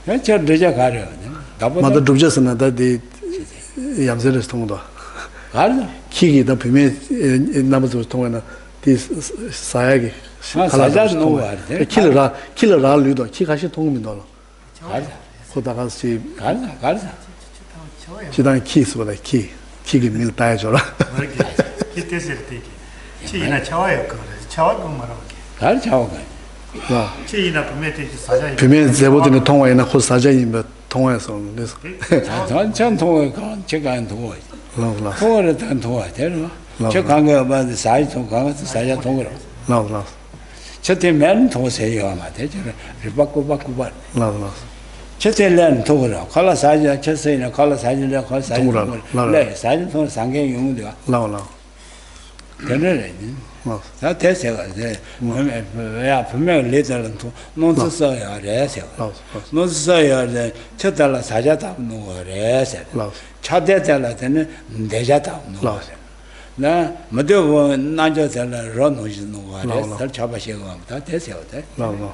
That's your Deja Kari. Mother Dujas and that the Yamzera Stonda. Kiki, the permit numbers was torn. This Sayagi. Sajas no Killer Ludo, Kikashi told me dollar. Kodakashi. She done kiss with a key. Kiki mil badge or China Chawai, Chawai. China permitted Saja. Permit they wouldn't a tongue and a Hosaja in the tongue on this. Chanto, check and toy. No. Four and toy, tell you. Check about the size of Saja Tongo. No. Chetty men to say you are my teacher, Ribaku. No. Chetty land to color Saja, Chessy and a color Saja, color Saja, Saja for Sange Yunga. No. That test permit little to non to say a rest. No say the Chetala Sajata no rest. Chadetala then Dejata no. Now, Madu Naja run which no rest. Chabashe, that is No.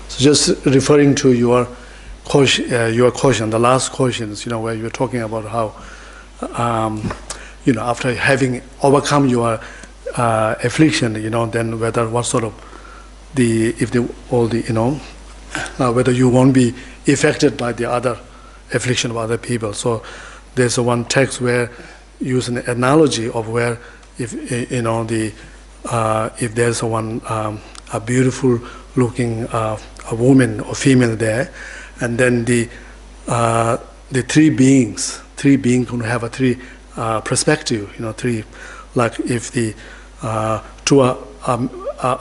So just referring to your caution, the last cautions, where you were talking about how, after having overcome your affliction, then whether what sort of whether you won't be affected by the other affliction of other people. So there's one text where use an analogy of where if if there's a beautiful looking a woman or female there, and then the three beings can have a three perspective, three, like if the to a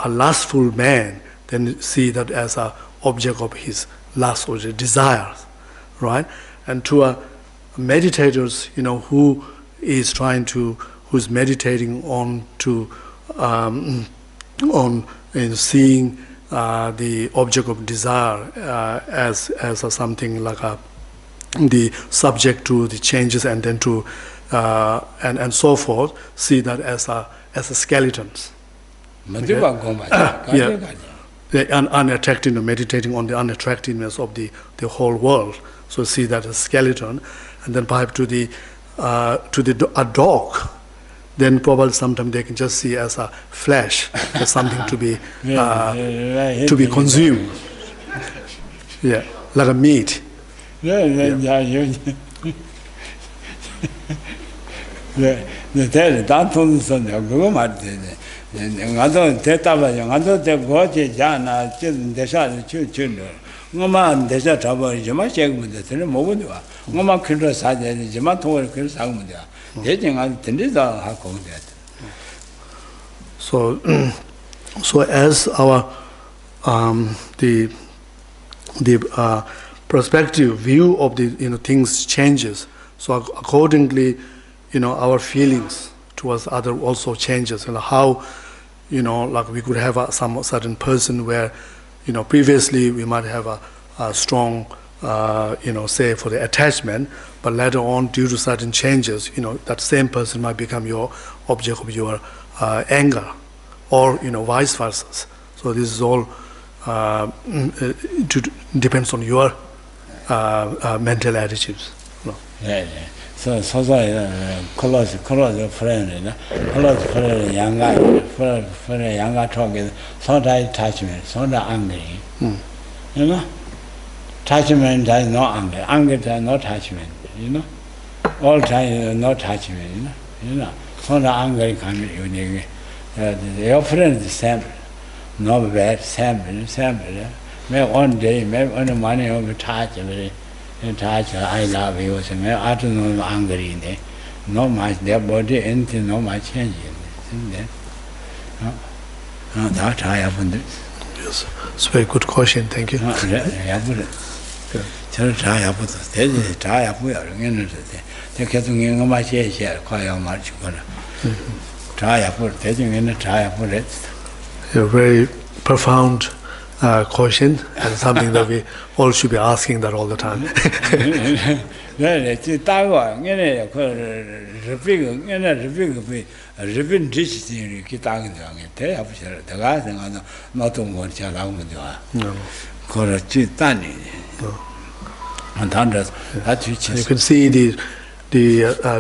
lustful man, then see that as a object of his lust or desires, right? And to a meditators, who is who's meditating on seeing the object of desire as something like the subject to the changes, and then to and so forth, see that as a skeletons. The unattractive, meditating on the unattractiveness of the whole world. So see that as skeleton, and then perhaps to a dog, then probably sometimes they can just see as a flesh, as something to be consumed. Yeah, like a meat. So as our the perspective view of the things changes, so accordingly our feelings towards other also changes. How like we could have some certain person where previously we might have a strong say for the attachment, but later on due to certain changes that same person might become your object of your anger, or vice versa. So this is all depends on your mental attitudes. So close friend, close friend, younger talking, so that attachment, so that angry. Attachment is no anger, anger is no attachment, all time no attachment, so that anger can be unique. Your friend is same, no bad, same, maybe one day, maybe on the money of attachment. I love you, so I don't know angry, no much their body, anything, no much change. That I haven't. Yes, it's a very good question, thank you. A very profound question, and something that we all should be asking that all the time. You can see the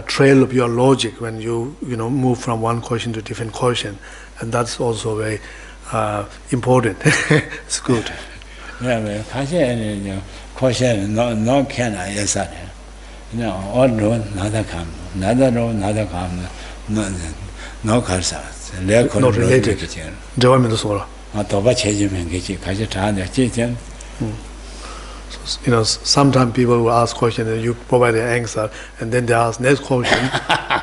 trail of your logic when you move from one question to different question, and that's also very important. It's good. Question no can yes all road another come no karsa not related. Sometimes people will ask questions and you provide the answer, and then they ask next question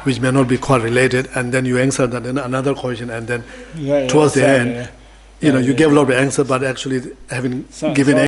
which may not be quite related, and then you answer that, then another question, and then towards the end you gave a lot of answer, but actually having given